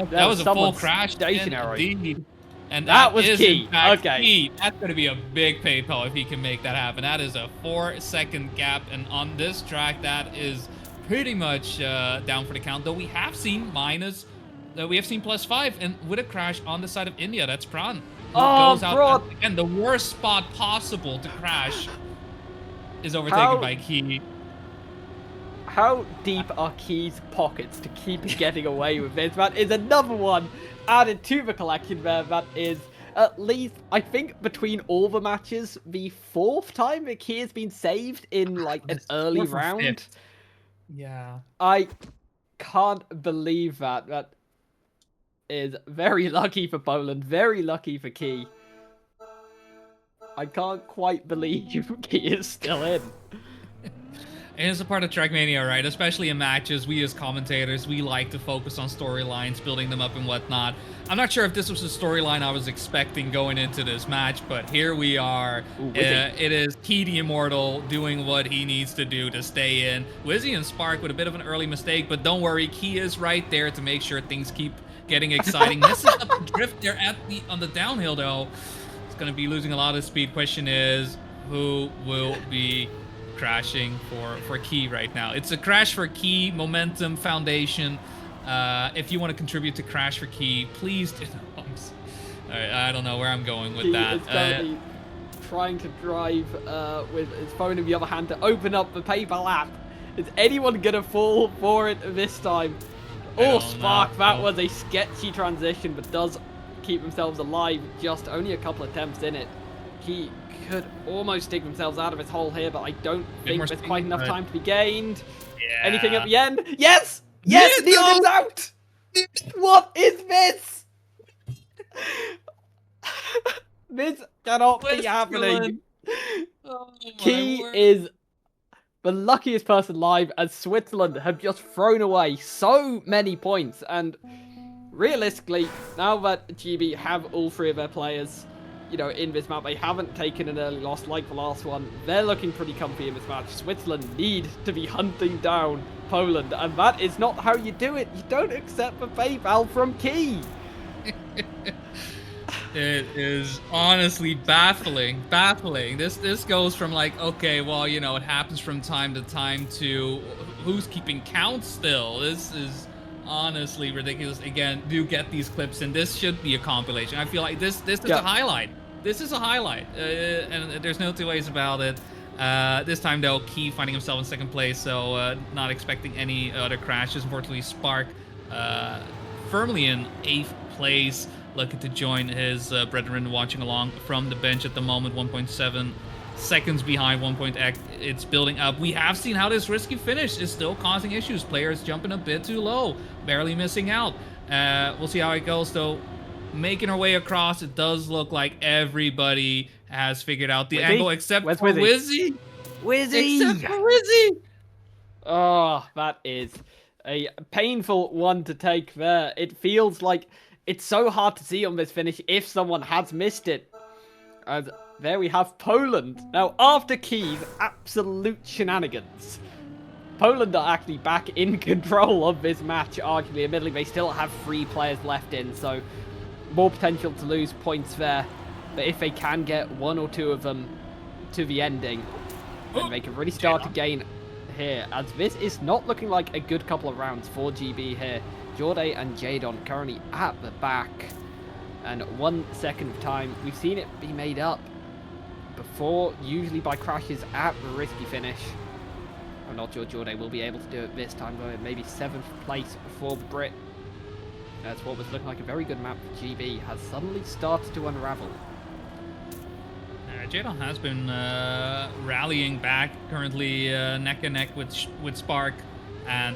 That was a full crash. Stationary. Indeed. And that was Key. Okay. Key. That's going to be a big PayPal if he can make that happen. That is a 4-second gap. And on this track, that is pretty much down for the count. Though we have seen +5, and with a crash on the side of India, that's Pran. Goes out again, the worst spot possible to crash is overtaken by Key. How deep are Key's pockets to keep getting away with this? That is another one added to the collection there. That is at least, I think, between all the matches, the 4th time that Key has been saved in like an early round. 5th. Yeah. I can't believe that. That is very lucky for Poland, very lucky for Key. I can't quite believe Key is still in. And it's a part of Trackmania, right? Especially in matches, we as commentators, we like to focus on storylines, building them up and whatnot. I'm not sure if this was the storyline I was expecting going into this match, but here we are. It is Key the Immortal doing what he needs to do to stay in. Wizzy and Spark with a bit of an early mistake, but don't worry, Key is right there to make sure things keep getting exciting. Misses up the drift there on the downhill, though. It's going to be losing a lot of speed. Question is, who will be crashing for Key right now? It's a crash for Key, Momentum, Foundation. If you want to contribute to Crash for Key, please do. Alright, I don't know where I'm going with Key that. Is currently trying to drive with his phone in the other hand to open up the PayPal app Is anyone gonna fall for it this time? Oh, Spark, that was a sketchy transition, but does keep themselves alive. Just only a couple attempts in it. He could almost dig themselves out of his hole here, but I don't think there's quite enough time to be gained. Yeah. Anything at the end? Yes! Yes! Needham's out! What is this? This cannot be happening. Oh, Key is the luckiest person live, as Switzerland have just thrown away so many points. And realistically, now that GB have all three of their players, you know, in this map, they haven't taken an early loss like the last one. They're looking pretty comfy in this match. Switzerland need to be hunting down Poland, and that is not how you do it. You don't accept the PayPal from Key. It is honestly baffling. This goes from like, okay, well, you know, it happens from time to time to who's keeping count still. This is honestly ridiculous. Again, do get these clips, and this should be a compilation. I feel like this is a highlight. This is a highlight, and there's no two ways about it. This time though, Key finding himself in second place, so not expecting any other crashes. Unfortunately, Spark firmly in 8th place, looking to join his brethren watching along from the bench at the moment. 1.7 seconds behind 1.x. It's building up. We have seen how this risky finish is still causing issues. Players jumping a bit too low, barely missing out. We'll see how it goes though. Making our way across, it does look like everybody has figured out the angle except for Wizzy. Except for Wizzy. Oh, that is a painful one to take there. It feels like it's so hard to see on this finish if someone has missed it. And there we have Poland. Now, after Key's absolute shenanigans, Poland are actually back in control of this match, arguably. Admittedly, they still have 3 players left in, so more potential to lose points there. But if they can get 1 or 2 of them to the ending, then they can really start to gain here, as this is not looking like a good couple of rounds for GB here. Jorday and Jadon currently at the back, and 1 second of time. We've seen it be made up before, usually by crashes at the risky finish. I'm not sure Jorday will be able to do it this time, though. Maybe 7th place for the Brit. That's what was looking like a very good map for GB has suddenly started to unravel. Jadon has been rallying back, currently neck and neck with Spark, and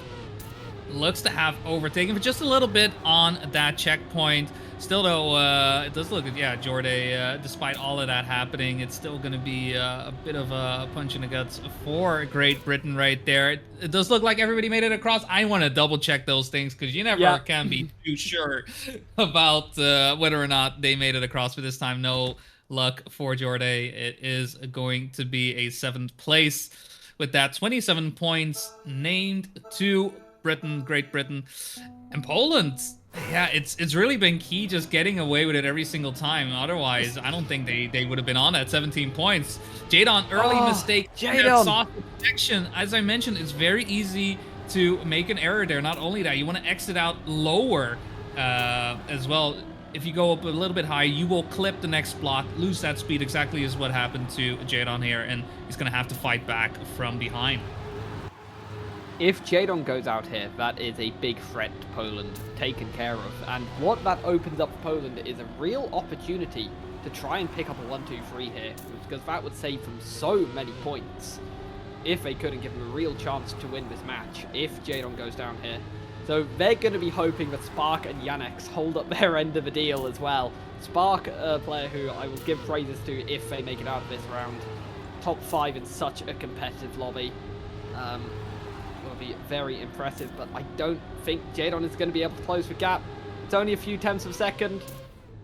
looks to have overtaken for just a little bit on that checkpoint. Still though, it does look, Jorday, despite all of that happening, it's still going to be a bit of a punch in the guts for Great Britain right there. It does look like everybody made it across. I want to double check those things, because you never can be too sure about whether or not they made it across. For this time, no luck for Jorday. It is going to be a 7th place with that 27 points named to Britain, Great Britain, and Poland. Yeah, it's really been Key just getting away with it every single time. Otherwise, I don't think they would have been on that 17 points. Jadon, early mistake. That soft protection. As I mentioned, it's very easy to make an error there. Not only that, you want to exit out lower as well. If you go up a little bit high, you will clip the next block, lose that speed. Exactly is what happened to Jadon here, and he's going to have to fight back from behind. If Jadon goes out here, that is a big threat to Poland taken care of. And what that opens up for Poland is a real opportunity to try and pick up a 1-2-3 here, because that would save them so many points if they couldn't give them a real chance to win this match if Jadon goes down here. So they're going to be hoping that Spark and Yannex hold up their end of the deal as well. Spark, a player who I will give praises to if they make it out of this round. Top 5 in such a competitive lobby. Will be very impressive, but I don't think Jadon is going to be able to close the gap. It's only a few tenths of a second,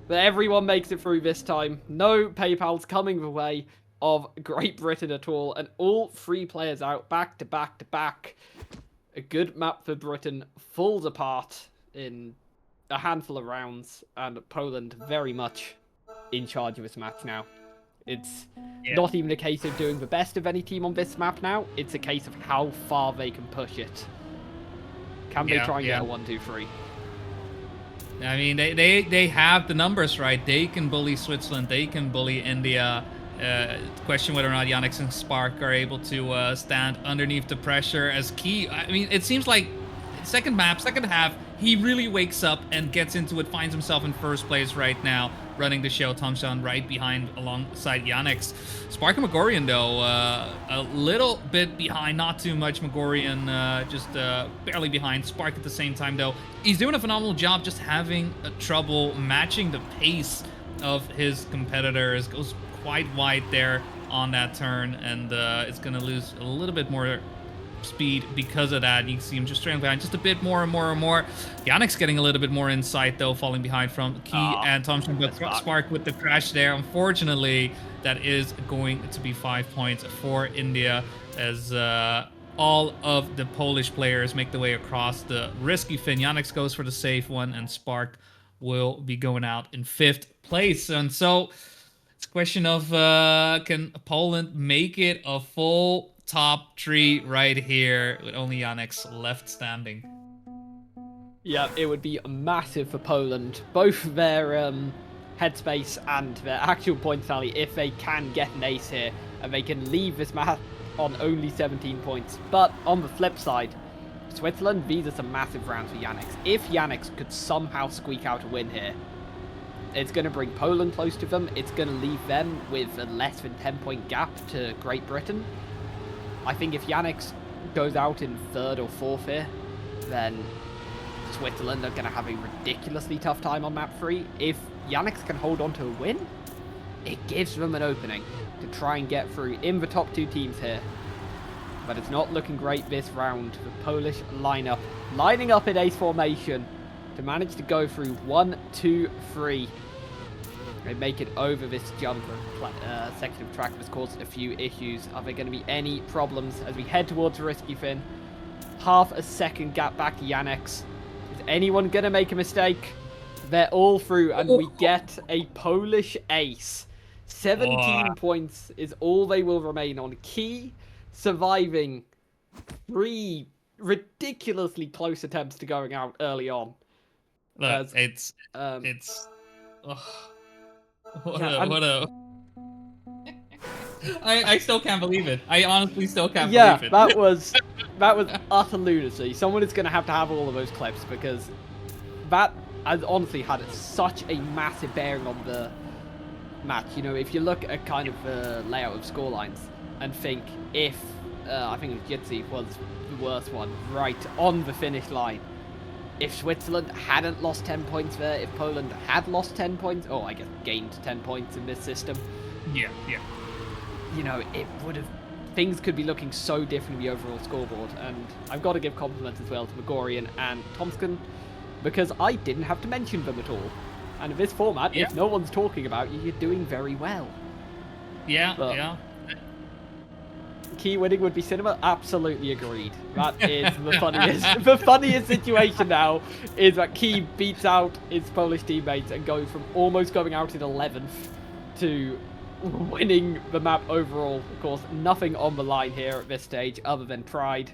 but everyone makes it through this time. No PayPal's coming the way of Great Britain at all, and all 3 players out back to back to back. A good map for Britain falls apart in a handful of rounds, and Poland very much in charge of this match now. It's not even a case of doing the best of any team on this map now. It's a case of how far they can push it. Can they try and get a 1-2-3? I mean, they have the numbers, right? They can bully Switzerland. They can bully India. Question whether or not Yannick and Spark are able to stand underneath the pressure as Key. I mean, it seems like second half, he really wakes up and gets into it, finds himself in first place right now, running the show. Tomshan right behind alongside Yannick. Spark and Megorian, though, a little bit behind, not too much. Megorian just barely behind. Spark at the same time, though. He's doing a phenomenal job just having trouble matching the pace of his competitors. Goes quite wide there on that turn, and it's going to lose a little bit more speed because of that. You can see him just trailing behind just a bit more and more and more. Yannick's getting a little bit more insight, though, falling behind from Key and Thompson, but Spark with the crash there. Unfortunately, that is going to be 5 points for India, as all of the Polish players make the way across the risky fin. Yannick goes for the safe one, and Spark will be going out in 5th place. And so it's a question of can Poland make it a full top 3 right here with only Yannick left standing? Yeah, it would be massive for Poland, both their headspace and their actual point tally, if they can get an ace here and they can leave this match on only 17 points. But on the flip side, Switzerland, these are some massive rounds for Yannick. If Yannick could somehow squeak out a win here, it's going to bring Poland close to them. It's going to leave them with a less than 10-point gap to Great Britain. I think if Yannick goes out in 3rd or 4th here, then Switzerland are going to have a ridiculously tough time on map 3. If Yannick can hold on to a win, it gives them an opening to try and get through in the top 2 teams here. But it's not looking great this round. The Polish lineup lining up in ace formation to manage to go through 1, 2, 3. They make it over this jump section of track that's caused a few issues. Are there going to be any problems as we head towards the risky fin? Half a second gap back to Yannick. Is anyone going to make a mistake? They're all through, and we get a Polish ace. 17 points is all they will remain on. Key surviving 3 ridiculously close attempts to going out early on. Look, I still can't believe it. I honestly still can't believe it. that was utter lunacy. Someone is going to have all of those clips, because that has honestly had such a massive bearing on the match. You know, if you look at kind of the layout of scorelines and think if I think Jitsi was the worst one right on the finish line. If Switzerland hadn't lost 10 points there, if Poland had lost 10 points, I guess gained 10 points in this system. Yeah. You know, it would have, things could be looking so different in the overall scoreboard. And I've got to give compliments as well to Megorian and Tomskin, because I didn't have to mention them at all. And in this format, if no one's talking about you, you're doing very well. Yeah. Key winning would be cinema. Absolutely agreed. That is the funniest. The funniest situation now is that Key beats out his Polish teammates and goes from almost going out in 11th to winning the map overall. Of course, nothing on the line here at this stage other than pride.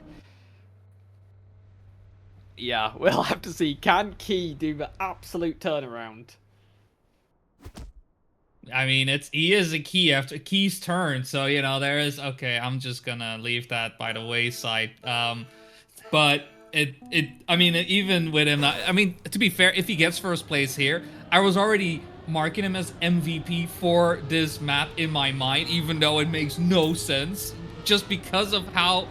Yeah, we'll have to see. Can Key do the absolute turnaround? I mean, he is a Key after Key's turn, so you know there is. Okay, I'm just gonna leave that by the wayside. But I mean, even with him, I mean, to be fair, if he gets first place here, I was already marking him as MVP for this map in my mind, even though it makes no sense, just because of how.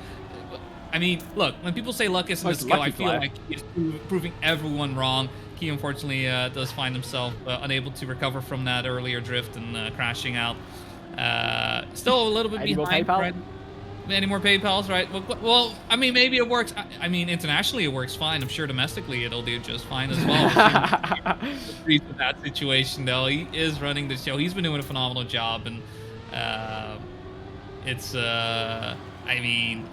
I mean, look, when people say luck is in the skill, I feel like he's proving everyone wrong. He unfortunately does find himself unable to recover from that earlier drift and crashing out. Still a little bit behind. Right? Any more PayPals, right? Well, I mean, maybe it works. I mean, internationally it works fine. I'm sure domestically it'll do just fine as well. With that situation, though, he is running the show. He's been doing a phenomenal job, and it's. I mean,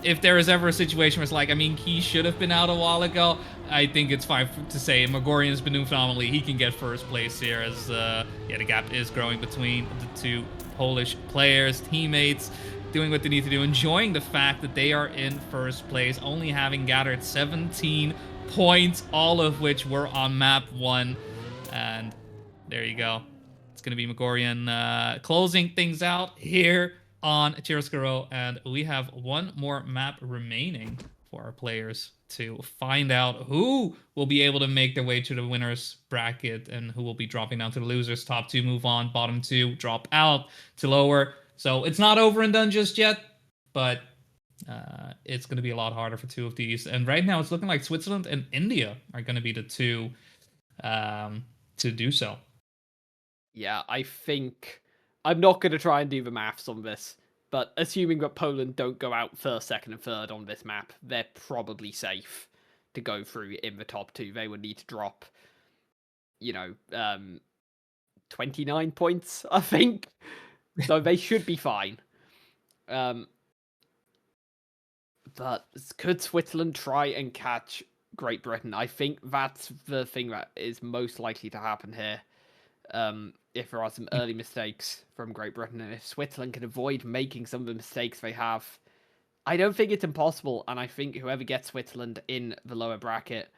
if there is ever a situation where it's like, I mean, he should have been out a while ago, I think it's fine to say Megorian has been doing phenomenally. He can get first place here, as the gap is growing between the two Polish players, teammates, doing what they need to do, enjoying the fact that they are in first place, only having gathered 17 points, all of which were on map 1. And there you go. It's going to be Megorian closing things out here on Chiaroscuro, and we have one more map remaining for our players to find out who will be able to make their way to the winners bracket and who will be dropping down to the losers. Top 2 move on, bottom 2 drop out to lower. So it's not over and done just yet, but it's going to be a lot harder for 2 of these. And right now it's looking like Switzerland and India are going to be the 2 to do so. Yeah, I think I'm not going to try and do the maths on this, but assuming that Poland don't go out first, second, and third on this map, they're probably safe to go through in the top 2. They would need to drop, 29 points, I think. So they should be fine. But could Switzerland try and catch Great Britain? I think that's the thing that is most likely to happen here. If there are some early mistakes from Great Britain, and if Switzerland can avoid making some of the mistakes they have, I don't think it's impossible, and I think whoever gets Switzerland in the lower bracket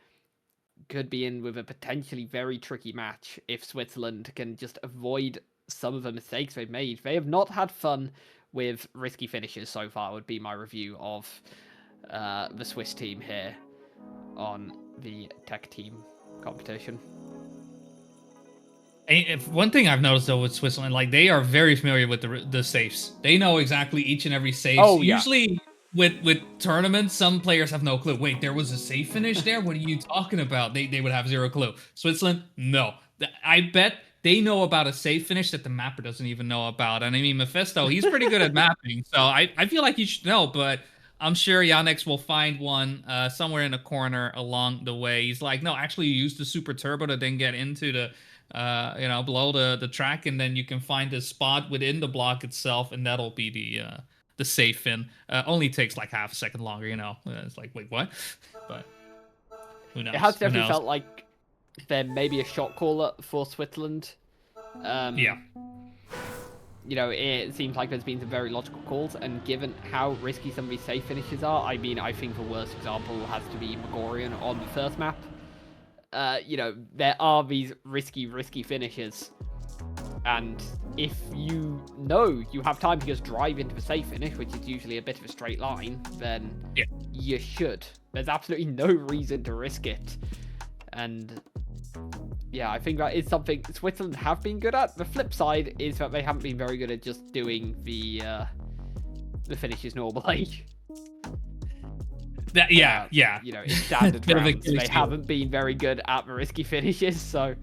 could be in with a potentially very tricky match if Switzerland can just avoid some of the mistakes they've made. They have not had fun with risky finishes so far, would be my review of the Swiss team here on the tech team competition. If one thing I've noticed though with Switzerland, like they are very familiar with the safes. They know exactly each and every safe. Oh, yeah. Usually with tournaments, some players have no clue. Wait, there was a safe finish there? What are you talking about? They would have zero clue. Switzerland, no. I bet they know about a safe finish that the mapper doesn't even know about. And I mean, Mephisto, he's pretty good at mapping. So I feel like he should know, but I'm sure Yannick will find one somewhere in a corner along the way. He's like, no, actually you use the super turbo to then get into the below the track, and then you can find a spot within the block itself, and that'll be the safe fin. Only takes like half a second longer, It's like, wait, what? But who knows? It has definitely felt like there may be a shot caller for Switzerland. Yeah. It seems like there's been some very logical calls, and given how risky some of these safe finishes are, I mean, I think the worst example has to be Megorian on the first map. There are these risky finishes, and if you know you have time to just drive into the safe finish, which is usually a bit of a straight line, then you should. There's absolutely no reason to risk it. And yeah, I think that is something Switzerland have been good at. The flip side is that they haven't been very good at just doing the finishes normally. Yeah. In standard rounds, they haven't been very good at the risky finishes, so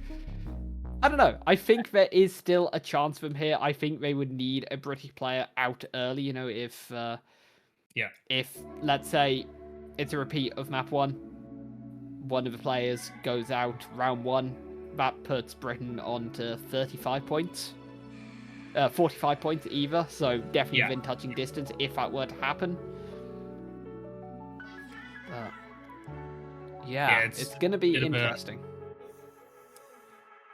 I don't know. I think there is still a chance from here. I think they would need a British player out early, if let's say it's a repeat of map 1, one of the players goes out round 1, that puts Britain on to 35 points. 45 points either, so definitely within touching distance if that were to happen. It's going to be interesting.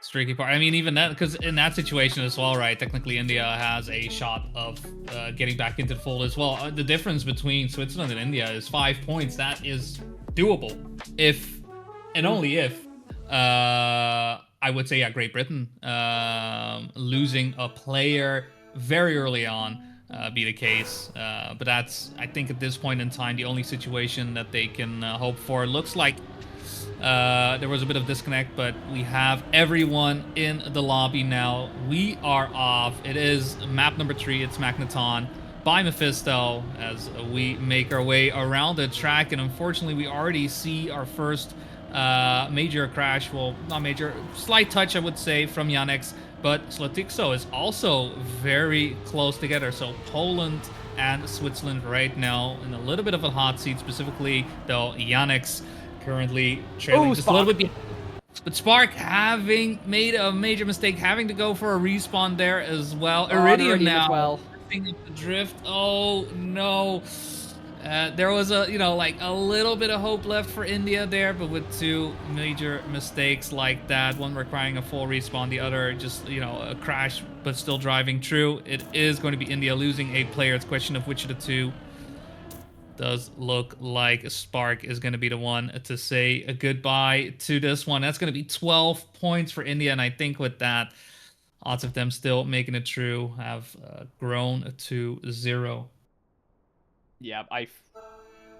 Tricky part. I mean, even that, because in that situation as well, right? Technically, India has a shot of getting back into the fold as well. The difference between Switzerland and India is 5 points. That is doable if, and only if, I would say, Great Britain losing a player very early on be the case. But that's, I think, at this point in time, the only situation that they can hope for. It looks like there was a bit of disconnect, but we have everyone in the lobby now. We are off. It is map number 3. It's Magneton by Mephisto as we make our way around the track. And unfortunately, we already see our first major crash. Well, not major, slight touch, I would say, from Yannick. But Slatixo is also very close together. So Poland and Switzerland right now in a little bit of a hot seat, specifically, though Yannick currently trailing just a little bit. But Spark having made a major mistake, having to go for a respawn there as well. Iridium now. As well. The drift. Oh no. There was a little bit of hope left for India there, but with 2 major mistakes like that, one requiring a full respawn, the other just a crash but still driving through, it is going to be India losing a player. It's a question of which of the 2. Does look like Spark is going to be the one to say a goodbye to this one. That's going to be 12 points for India, and I think with that, odds of them still making it through have grown to 0. Yeah,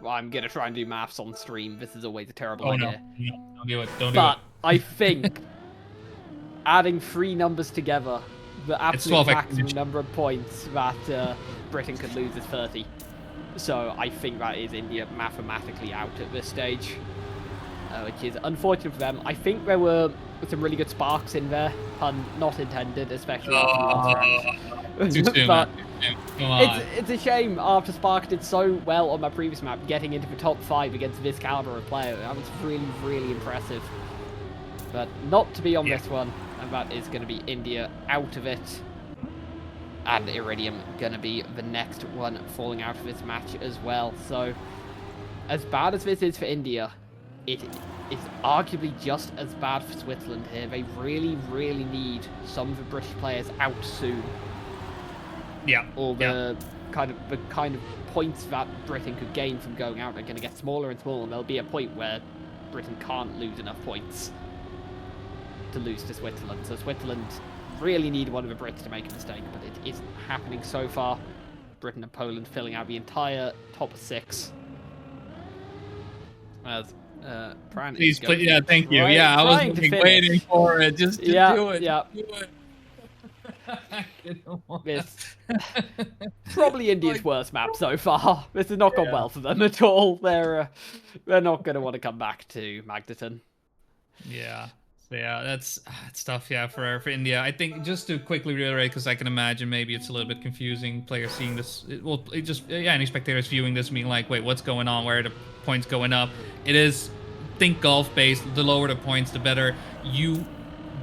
I'm gonna try and do maths on stream. This is always a terrible Oh idea. no, don't do it. Don't do But it. I think adding 3 numbers together, the absolute 12 maximum extra. number of points that Britain could lose is 30. So I think that is India mathematically out at this stage, which is unfortunate for them. I think there were some really good sparks in there, pun not intended, especially after the last round. Too soon, But man. Come on. it's a shame after Spark did so well on my previous map, getting into the top 5 against this caliber of player. That was really, really impressive. But not to be on this one, and that is going to be India out of it. And Iridium going to be the next one falling out of this match as well. So, as bad as this is for India, it is arguably just as bad for Switzerland here. They really, really need some of the British players out soon. Yeah. Or the kind of points that Britain could gain from going out are going to get smaller and smaller. And there'll be a point where Britain can't lose enough points to lose to Switzerland. So Switzerland really need one of the Brits to make a mistake, but it isn't happening so far. Britain and Poland filling out the entire top 6. As Pran Please, is going yeah, thank you. try- Yeah, I was trying to waiting finish. for it. Just do it. Yeah. Do it. This probably India's worst map so far. This has not gone well for them at all. They're not going to want to come back to Magneton. Yeah. So yeah, that's tough. Yeah, for India. I think just to quickly reiterate, because I can imagine maybe it's a little bit confusing. Players seeing this, any spectators viewing this, being like, wait, what's going on? Where are the points going up? It is, think golf based. The lower the points, the better you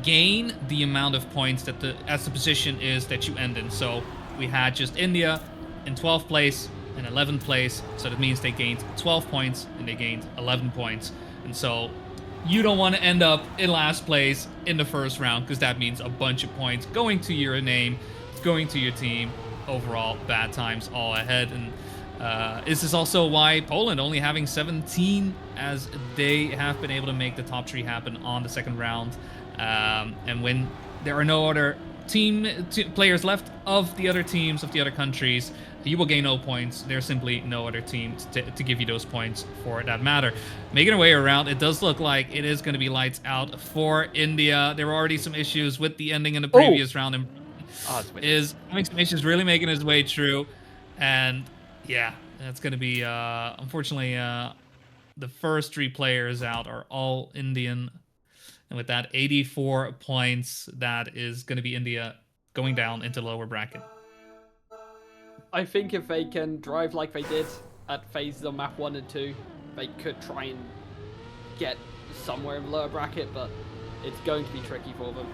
gain the amount of points that as the position is that you end in. So we had just India in 12th place and 11th place. So that means they gained 12 points and they gained 11 points. And so you don't want to end up in last place in the first round, because that means a bunch of points going to your name, going to your team. Overall, bad times all ahead. And this is also why Poland only having 17, as they have been able to make the top 3 happen on the second round. And when there are no other players left of the other teams of the other countries, you will gain no points. There's simply no other team to give you those points for that matter. Making our way around, it does look like it is going to be lights out for India. There were already some issues with the ending in the previous round, and is having some issues really making his way through. And yeah, that's going to be unfortunately the first 3 players out are all Indian. And with that 84 points, that is going to be India going down into the lower bracket. I think if they can drive like they did at phases on map 1 and 2, they could try and get somewhere in the lower bracket, but it's going to be tricky for them.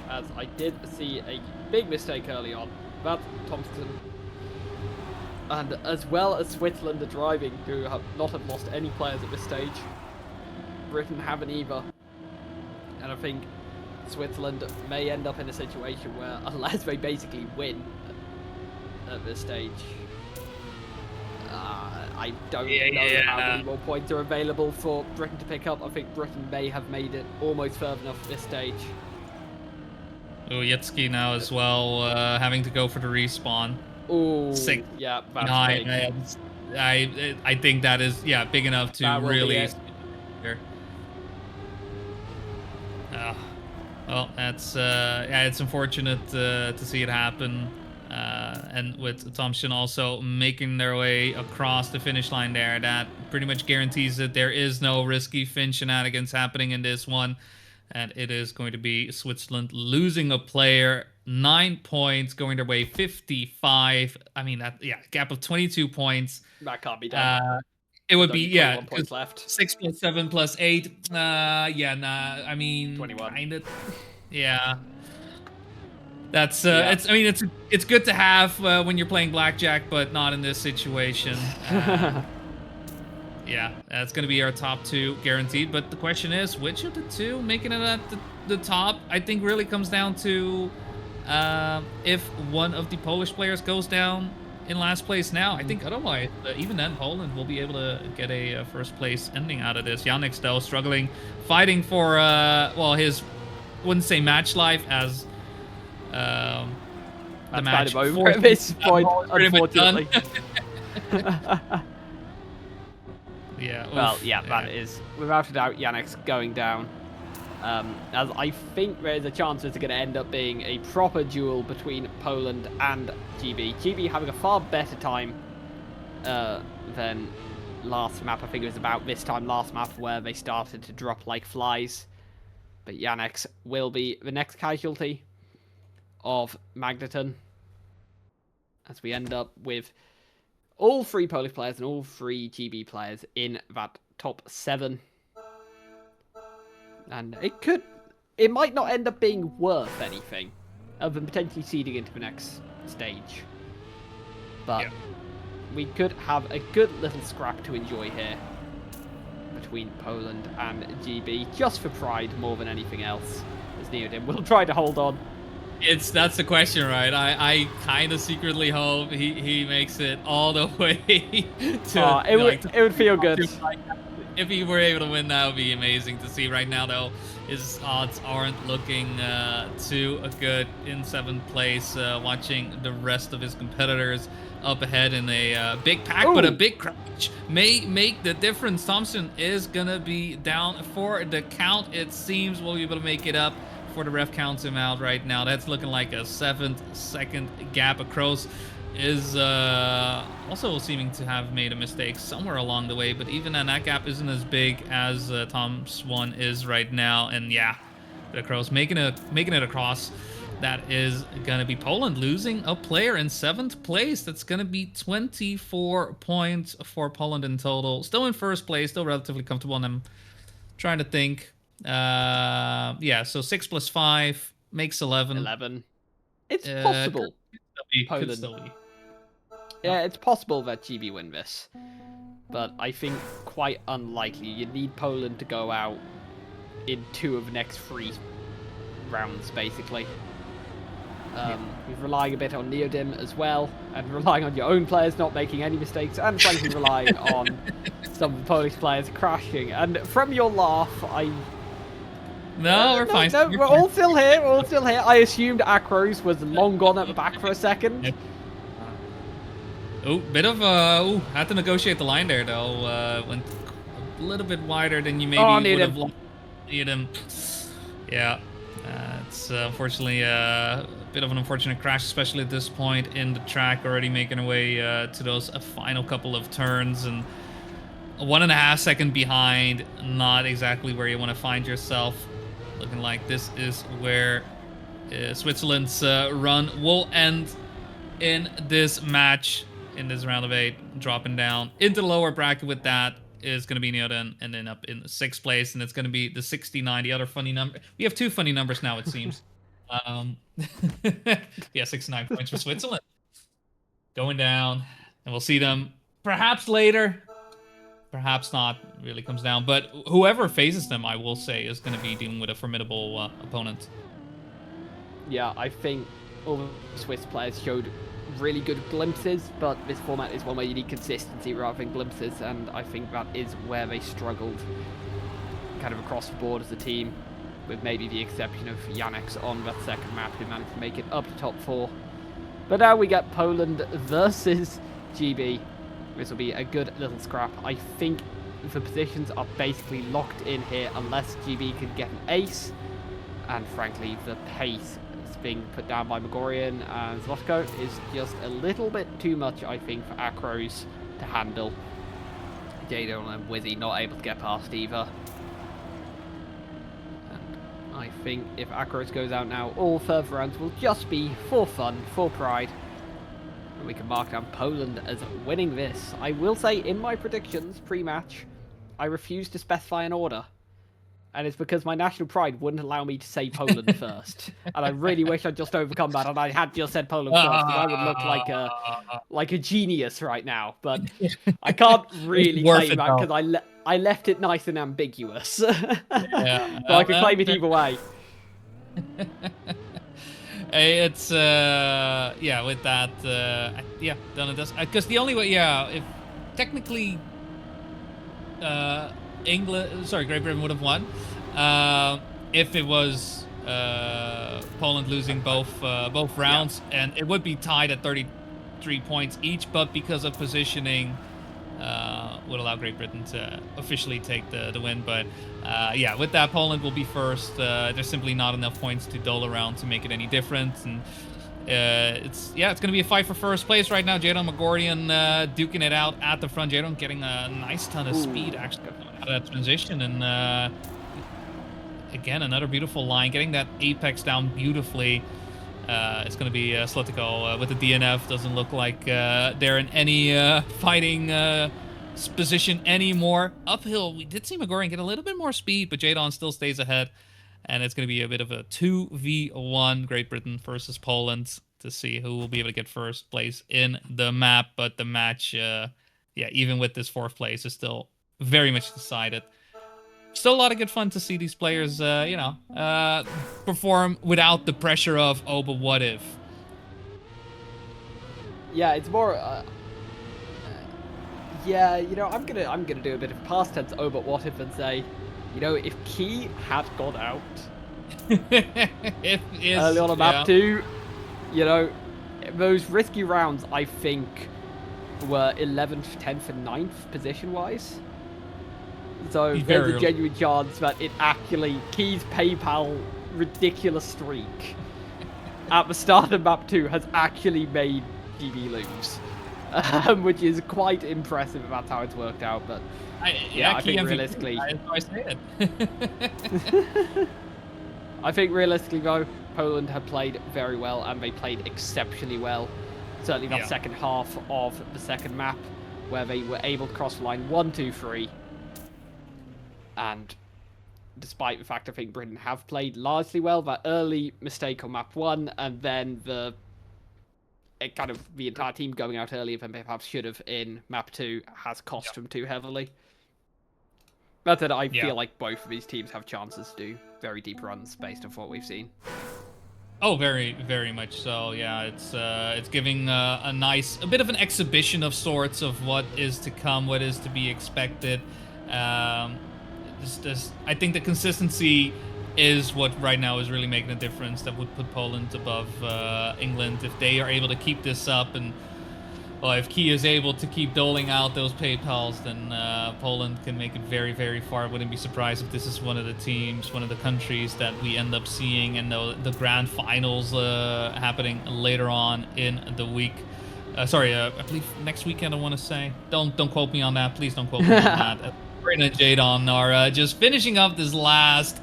As I did see a big mistake early on, that Thompson, and as well as Switzerland are driving, who have not lost any players at this stage, Britain haven't either. And I think Switzerland may end up in a situation where, unless they basically win at this stage, I don't know how many more points are available for Britain to pick up. I think Britain may have made it almost further enough at this stage. Yetski now as well, having to go for the respawn. Oh, 6, yeah, that's 9. big. I think that is big enough to That will be really. it. Well, that's it's unfortunate to see it happen, and with Thompson also making their way across the finish line there, that pretty much guarantees that there is no risky fin shenanigans happening in this one, and it is going to be Switzerland losing a player, 9 points, going their way 55. I mean, gap of 22 points. That can't be done. It would be 21 points left. 6 plus 7 plus 8. I mean 21. Kind of. Yeah. That's it's good to have when you're playing blackjack, but not in this situation. Yeah, that's going to be our top 2 guaranteed. But the question is, which of the 2 making it at the top? I think really comes down to if one of the Polish players goes down in last place now. I think otherwise, even then, Poland will be able to get a first place ending out of this. Yannick's though struggling, fighting for his, wouldn't say match life, as the That's match. kind of over at this point, Pretty much done. unfortunately. Yeah. Well, oof, yeah, that is without a doubt Yannick's going down. As I think there's a chance it's going to end up being a proper duel between Poland and GB. GB having a far better time than last map. I think it was about this time last map where they started to drop like flies. But Yannick's will be the next casualty of Magneton, as we end up with all 3 Polish players and all 3 GB players in that top 7. And it might not end up being worth anything, other than potentially seeding into the next stage. But we could have a good little scrap to enjoy here between Poland and GB, just for pride more than anything else. As Neodym will try to hold on. That's the question, right? I kind of secretly hope he makes it all the way to. It would feel good. If he were able to win, that would be amazing to see. Right now, though, his odds aren't looking too good in 7th place. Watching the rest of his competitors up ahead in a big pack, but a big crash may make the difference. Thompson is gonna be down for the count. It seems we'll be able to make it up before the ref counts him out right now. That's looking like a 7-second gap. Across is also seeming to have made a mistake somewhere along the way, but even then, that gap isn't as big as Tom's one is right now. And yeah, the Crows making it across. That is gonna be Poland losing a player in 7th place. That's gonna be 24 points for Poland in total. Still in 1st place, still relatively comfortable. And I'm trying to think. Yeah, so 6 plus 5 makes 11. 11. It's possible. Could still be. Yeah, it's possible that GB win this, but I think quite unlikely. You need Poland to go out in 2 of the next 3 rounds, basically. We're relying a bit on Neodym as well, and relying on your own players not making any mistakes, and frankly relying on some of the Polish players crashing. And from your laugh, No, we're fine. No, we're all still here. We're all still here. I assumed Akros was long gone at the back for a second. Yep. Oh, bit of had to negotiate the line there though. Went a little bit wider than you maybe would have needed him. Yeah, it's unfortunately a bit of an unfortunate crash, especially at this point in the track. Already making our way to those final couple of turns, and a 1.5 second behind. Not exactly where you want to find yourself. Looking like this is where Switzerland's run will end in this match, in this round of 8. Dropping down into the lower bracket with that is going to be Neodym, and then up in the 6th place, and it's going to be the 69, the other funny number. We have 2 funny numbers now, it seems. Yeah, 69 points for Switzerland. Going down, and we'll see them perhaps later. Perhaps not, really comes down. But whoever faces them, I will say, is going to be dealing with a formidable opponent. Yeah, I think all the Swiss players showed really good glimpses, but this format is one where you need consistency rather than glimpses, and I think that is where they struggled kind of across the board as a team, with maybe the exception of Yannick's on that 2nd map, who managed to make it up to top 4. But now we get Poland versus GB. This will be a good little scrap. I think the positions are basically locked in here unless GB can get an ace. And frankly, the pace is being put down by Megorian and Zlotko is just a little bit too much, I think, for Akros to handle. Jadon and Wizzy not able to get past either. And I think if Akros goes out now, all further rounds will just be for fun, for pride. And we can mark down Poland as winning this. I will say, in my predictions pre-match, I refused to specify an order. And it's because my national pride wouldn't allow me to say Poland first. And I really wish I'd just overcome that, and I had just said Poland first, because I would look like a genius right now. But I can't really claim that, because I left it nice and ambiguous. Yeah, so I can claim it either way. It's yeah, with that yeah, done it does, because the only way, yeah, if technically Great Britain would have won if it was Poland losing both rounds, and it would be tied at 33 points each, but because of positioning, would allow Great Britain to officially take the win. But yeah, with that, Poland will be first. There's simply not enough points to dole around to make it any different. And it's going to be a fight for first place right now. Jadon Magorian duking it out at the front. Jadon getting a nice ton of speed actually out of that transition. And again, another beautiful line, getting that apex down beautifully. It's going to be Slutiko with the DNF. Doesn't look like they're in any fighting position anymore. Uphill, we did see Magorian get a little bit more speed, but Jadon still stays ahead. And it's going to be a bit of a 2v1, Great Britain versus Poland, to see who will be able to get first place in the map. But the match, even with this fourth place, is still very much decided. Still a lot of good fun to see these players, perform without the pressure of, oh, but what if? Yeah, it's more. I'm gonna do a bit of past tense. Oh, but what if, and say, if Key had gone out early on a map 2, those risky rounds, I think, were 11th, 10th, and 9th position-wise. So there's a genuine chance that it actually, Key's PayPal ridiculous streak at the start of map 2 has actually made GB lose. Which is quite impressive if that's how it's worked out, but I think realistically... I say it. I think realistically, though, Poland have played very well, and they played exceptionally well. Certainly that second half of the second map, where they were able to cross the line 1, 2, 3. And despite the fact I think Britain have played largely well, that early mistake on map 1, and then the entire team going out earlier than they perhaps should have in map 2 has cost them too heavily. But that I feel like both of these teams have chances to do very deep runs based on what we've seen. Oh, very, very much so. Yeah, it's giving a bit of an exhibition of sorts of what is to come, what is to be expected. I think the consistency is what right now is really making a difference. That would put Poland above England if they are able to keep this up. And well, if Key is able to keep doling out those PayPals, then Poland can make it very, very far. I wouldn't be surprised if this is one of the teams, one of the countries that we end up seeing in the grand finals happening later on in the week. I believe next weekend, I want to say. Don't quote me on that. Please don't quote me on that. Britain and Jadon are just finishing up this last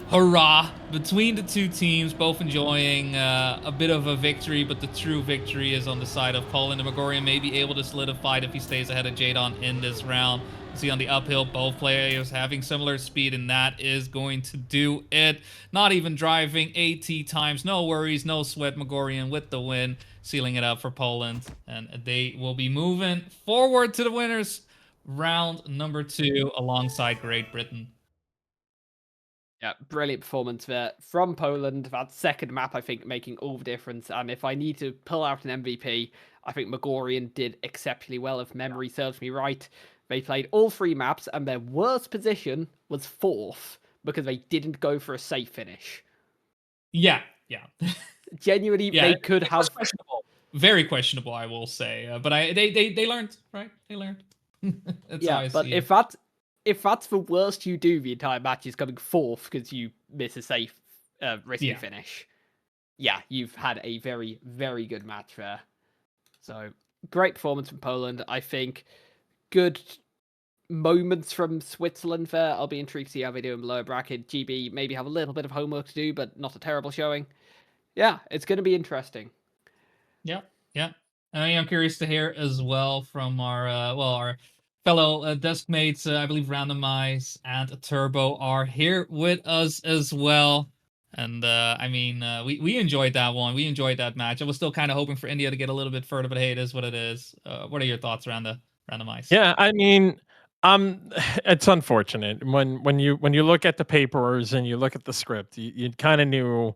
hurrah between the two teams, both enjoying a bit of a victory, but the true victory is on the side of Poland. And Magorian may be able to solidify it if he stays ahead of Jadon in this round. See on the uphill, both players having similar speed, and that is going to do it. Not even driving 80 times, no worries, no sweat. Magorian with the win, sealing it up for Poland, and they will be moving forward to the winners round number 2 alongside Great Britain. Yeah, brilliant performance there from Poland. That second map, I think, making all the difference. And if I need to pull out an MVP, I think Magorian did exceptionally well, if memory serves me right. They played all 3 maps, and their worst position was 4th, because they didn't go for a safe finish. Yeah. Genuinely, they could have... Questionable. Very questionable, I will say. But they learned, right? They learned. That's how I but see if that's the worst you do the entire match is coming 4th because you miss a safe, risky finish, you've had a very, very good match there. So, great performance from Poland. I think good moments from Switzerland there. I'll be intrigued to see how they do in the lower bracket. GB maybe have a little bit of homework to do, but not a terrible showing. Yeah, it's going to be interesting. Yeah. I'm curious to hear as well from our fellow desk mates. I believe Randomize and Turbo are here with us as well. And we enjoyed that one. We enjoyed that match. I was still kind of hoping for India to get a little bit further, but hey, it is what it is. What are your thoughts around the Randomize? Yeah, it's unfortunate when you look at the papers and you look at the script, you kind of knew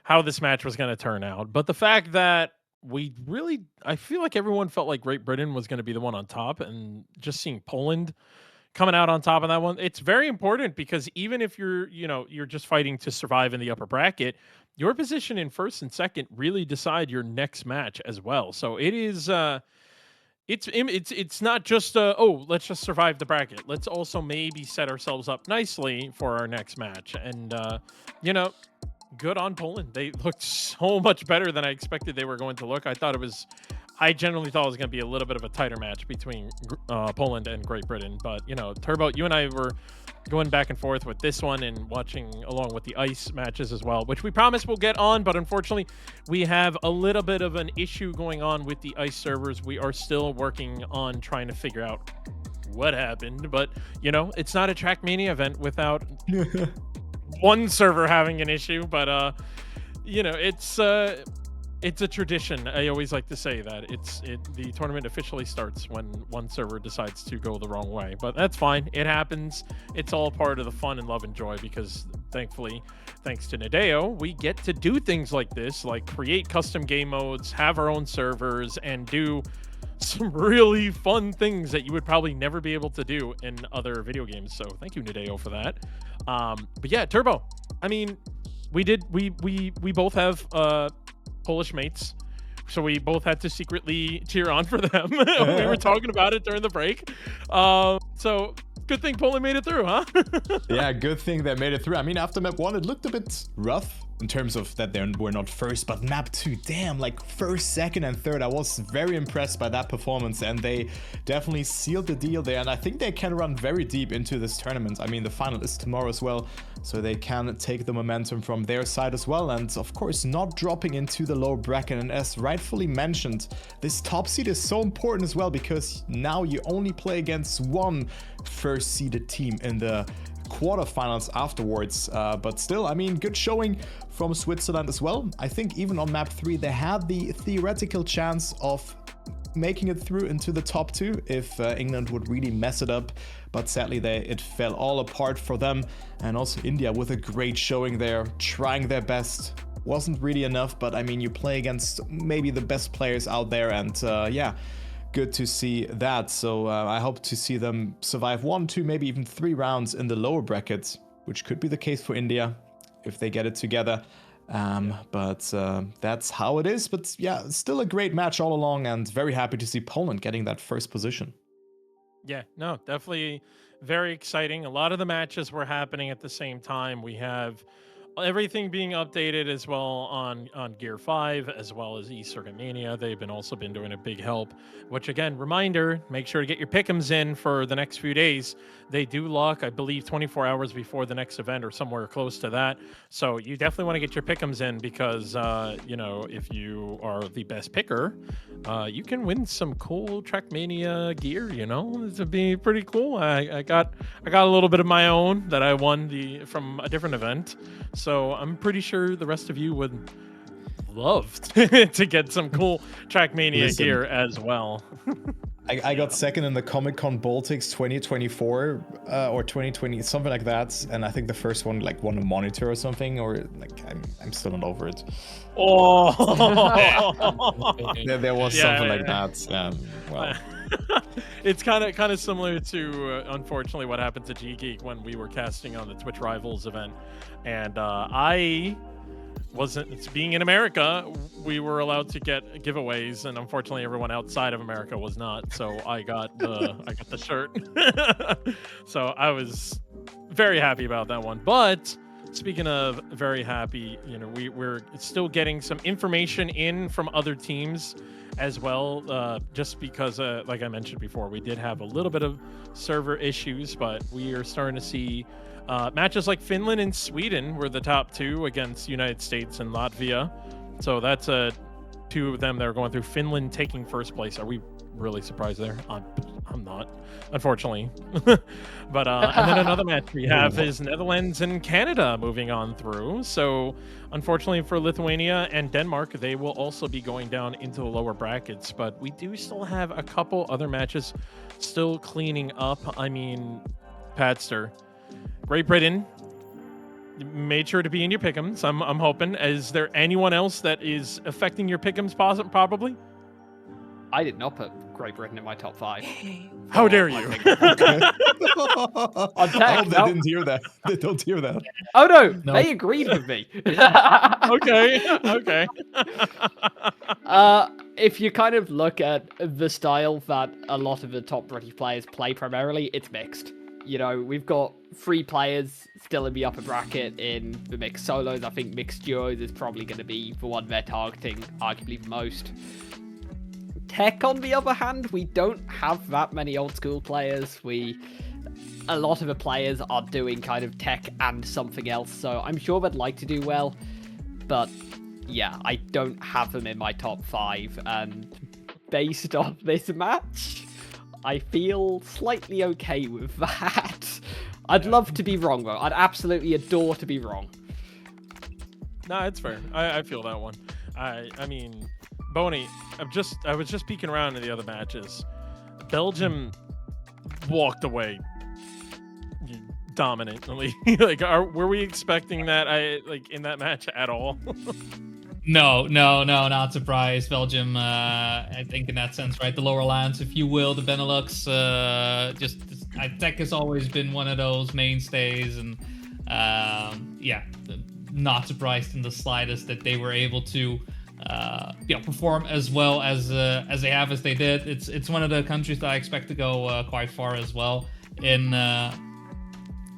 how this match was going to turn out. But the fact that I feel like everyone felt like Great Britain was going to be the one on top, and just seeing Poland coming out on top of that one. It's very important because even if you're just fighting to survive in the upper bracket, your position in first and second really decide your next match as well. So it is it's not just let's just survive the bracket. Let's also maybe set ourselves up nicely for our next match. And you know, good on Poland. They looked so much better than I expected they were going to look. I generally thought it was going to be a little bit of a tighter match between Poland and Great Britain. But, Turbo, you and I were going back and forth with this one and watching along with the ice matches as well, which we promise we'll get on. But unfortunately, we have a little bit of an issue going on with the ice servers. We are still working on trying to figure out what happened. But, it's not a Trackmania event without one server having an issue. But, it's a tradition. I always like to say that the tournament officially starts when one server decides to go the wrong way, but that's fine. It happens. It's all part of the fun and love and joy because thankfully, thanks to Nadeo, we get to do things like this, like create custom game modes, have our own servers, and do some really fun things that you would probably never be able to do in other video games. So thank you, Nadeo, for that. But yeah, Turbo, I mean, we both have Polish mates, so we both had to secretly cheer on for them. We were talking about it during the break. So good thing Poland made it through, huh? Yeah, good thing they made it through. I mean, after map 1, it looked a bit rough in terms of that they were not first, but map 2, damn, like first, second, and third. I was very impressed by that performance, and they definitely sealed the deal there, and I think they can run very deep into this tournament. I mean, the final is tomorrow as well, so they can take the momentum from their side as well, and of course not dropping into the low bracket. And as rightfully mentioned, this top seed is so important as well, because now you only play against one first seeded team in the quarterfinals afterwards, but still, I mean, good showing from Switzerland as well. I think even on map 3 they had the theoretical chance of making it through into the top 2 if England would really mess it up, but sadly it fell all apart for them. And also India with a great showing there, trying their best. Wasn't really enough, but I mean, you play against maybe the best players out there, and yeah, good to see that. So I hope to see them survive 1, 2, maybe even 3 rounds in the lower brackets, which could be the case for India if they get it together. But that's how it is. But yeah, still a great match all along, and very happy to see Poland getting that first position. Yeah, no, definitely very exciting. A lot of the matches were happening at the same time. We have everything being updated as well on Gear 5 as well as Trackmania. They've also been doing a big help, which again, reminder, make sure to get your pick'ems in for the next few days. They do lock, I believe, 24 hours before the next event or somewhere close to that. So you definitely want to get your pick'ems in because if you are the best picker, you can win some cool Trackmania gear. This would be pretty cool. I got a little bit of my own that I won from a different event. So I'm pretty sure the rest of you would love to get some cool Trackmania gear as well. I got second in the Comic-Con Baltics 2024 or 2020, something like that. And I think the first one won a monitor or something, or I'm still not over it. Oh, there was something like that. Well. It's kind of similar to unfortunately what happened to G Geek when we were casting on the Twitch Rivals event, and I wasn't being in America. We were allowed to get giveaways, and unfortunately, everyone outside of America was not. So I got the shirt. So I was very happy about that one. But speaking of very happy, we're still getting some information in from other teams as well, just because like I mentioned before, we did have a little bit of server issues, but we are starting to see matches like Finland and Sweden were the top 2 against United States and Latvia. So that's 2 of them that are going through. Finland taking first place. Are we really surprised there? I'm not, unfortunately. But and then another match we have is Netherlands and Canada moving on through. So unfortunately for Lithuania and Denmark, they will also be going down into the lower brackets. But we do still have a couple other matches still cleaning up. I mean, Padster, Great Britain made sure to be in your pick'ems. I'm hoping. Is there anyone else that is affecting your pick'ems? Probably. I did not put Great Britain in my top 5. How dare you? On I tech, hope they no. didn't hear that. They don't hear that. Oh no, No. they agreed with me. Okay, okay. If you kind of look at the style that a lot of the top British players play primarily, it's mixed. You know, we've got 3 players still in the upper bracket in the mixed solos. I think mixed duos is probably going to be the one they're targeting arguably the most. Tech, on the other hand, we don't have that many old school players. A lot of the players are doing kind of tech and something else, so I'm sure they'd like to do well. But yeah, I don't have them in my top 5, and based on this match, I feel slightly okay with that. I'd love to be wrong, though. I'd absolutely adore to be wrong. No, it's fair. I feel that one. I mean, Boney, I was just peeking around in the other matches. Belgium walked away dominantly. Like, were we expecting that? In that match at all? No, not surprised. Belgium, I think in that sense, right? The lower lands, if you will, the Benelux, tech has always been one of those mainstays, and yeah, not surprised in the slightest that they were able to perform as well as they did. It's one of the countries that I expect to go quite far as well in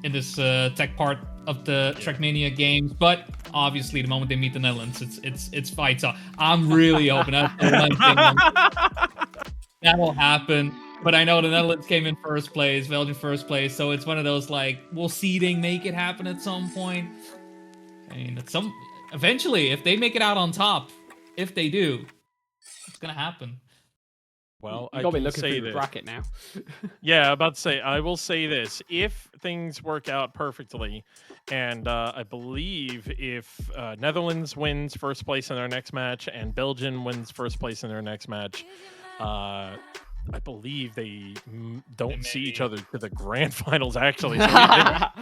this tech part of the Trackmania games, but obviously the moment they meet the Netherlands, it's fights. So I'm really hoping that's the one thing that'll happen. But I know the Netherlands came in first place, Belgium first place, so it's one of those like, will seeding make it happen at some point? I mean, eventually, if they make it out on top, if they do, it's gonna happen. Well, You I got me can looking say through the this. bracket now. Yeah, about to say, I will say this. If things work out perfectly, and I believe if Netherlands wins first place in their next match and Belgium wins first place in their next match, I believe they don't see each other to the grand finals, actually. So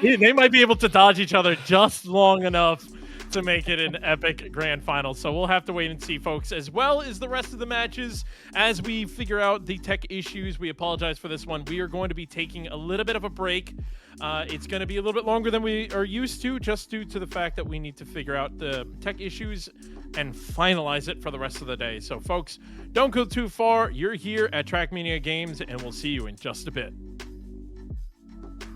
they might be able to dodge each other just long enough to make it an epic grand final. So we'll have to wait and see, folks, as well as the rest of the matches as we figure out the tech issues. We apologize for this one. We are going to be taking a little bit of a break. It's going to be a little bit longer than we are used to, just due to the fact that we need to figure out the tech issues and finalize it for the rest of the day. So, folks, don't go too far. You're here at Trackmania Games, and we'll see you in just a bit.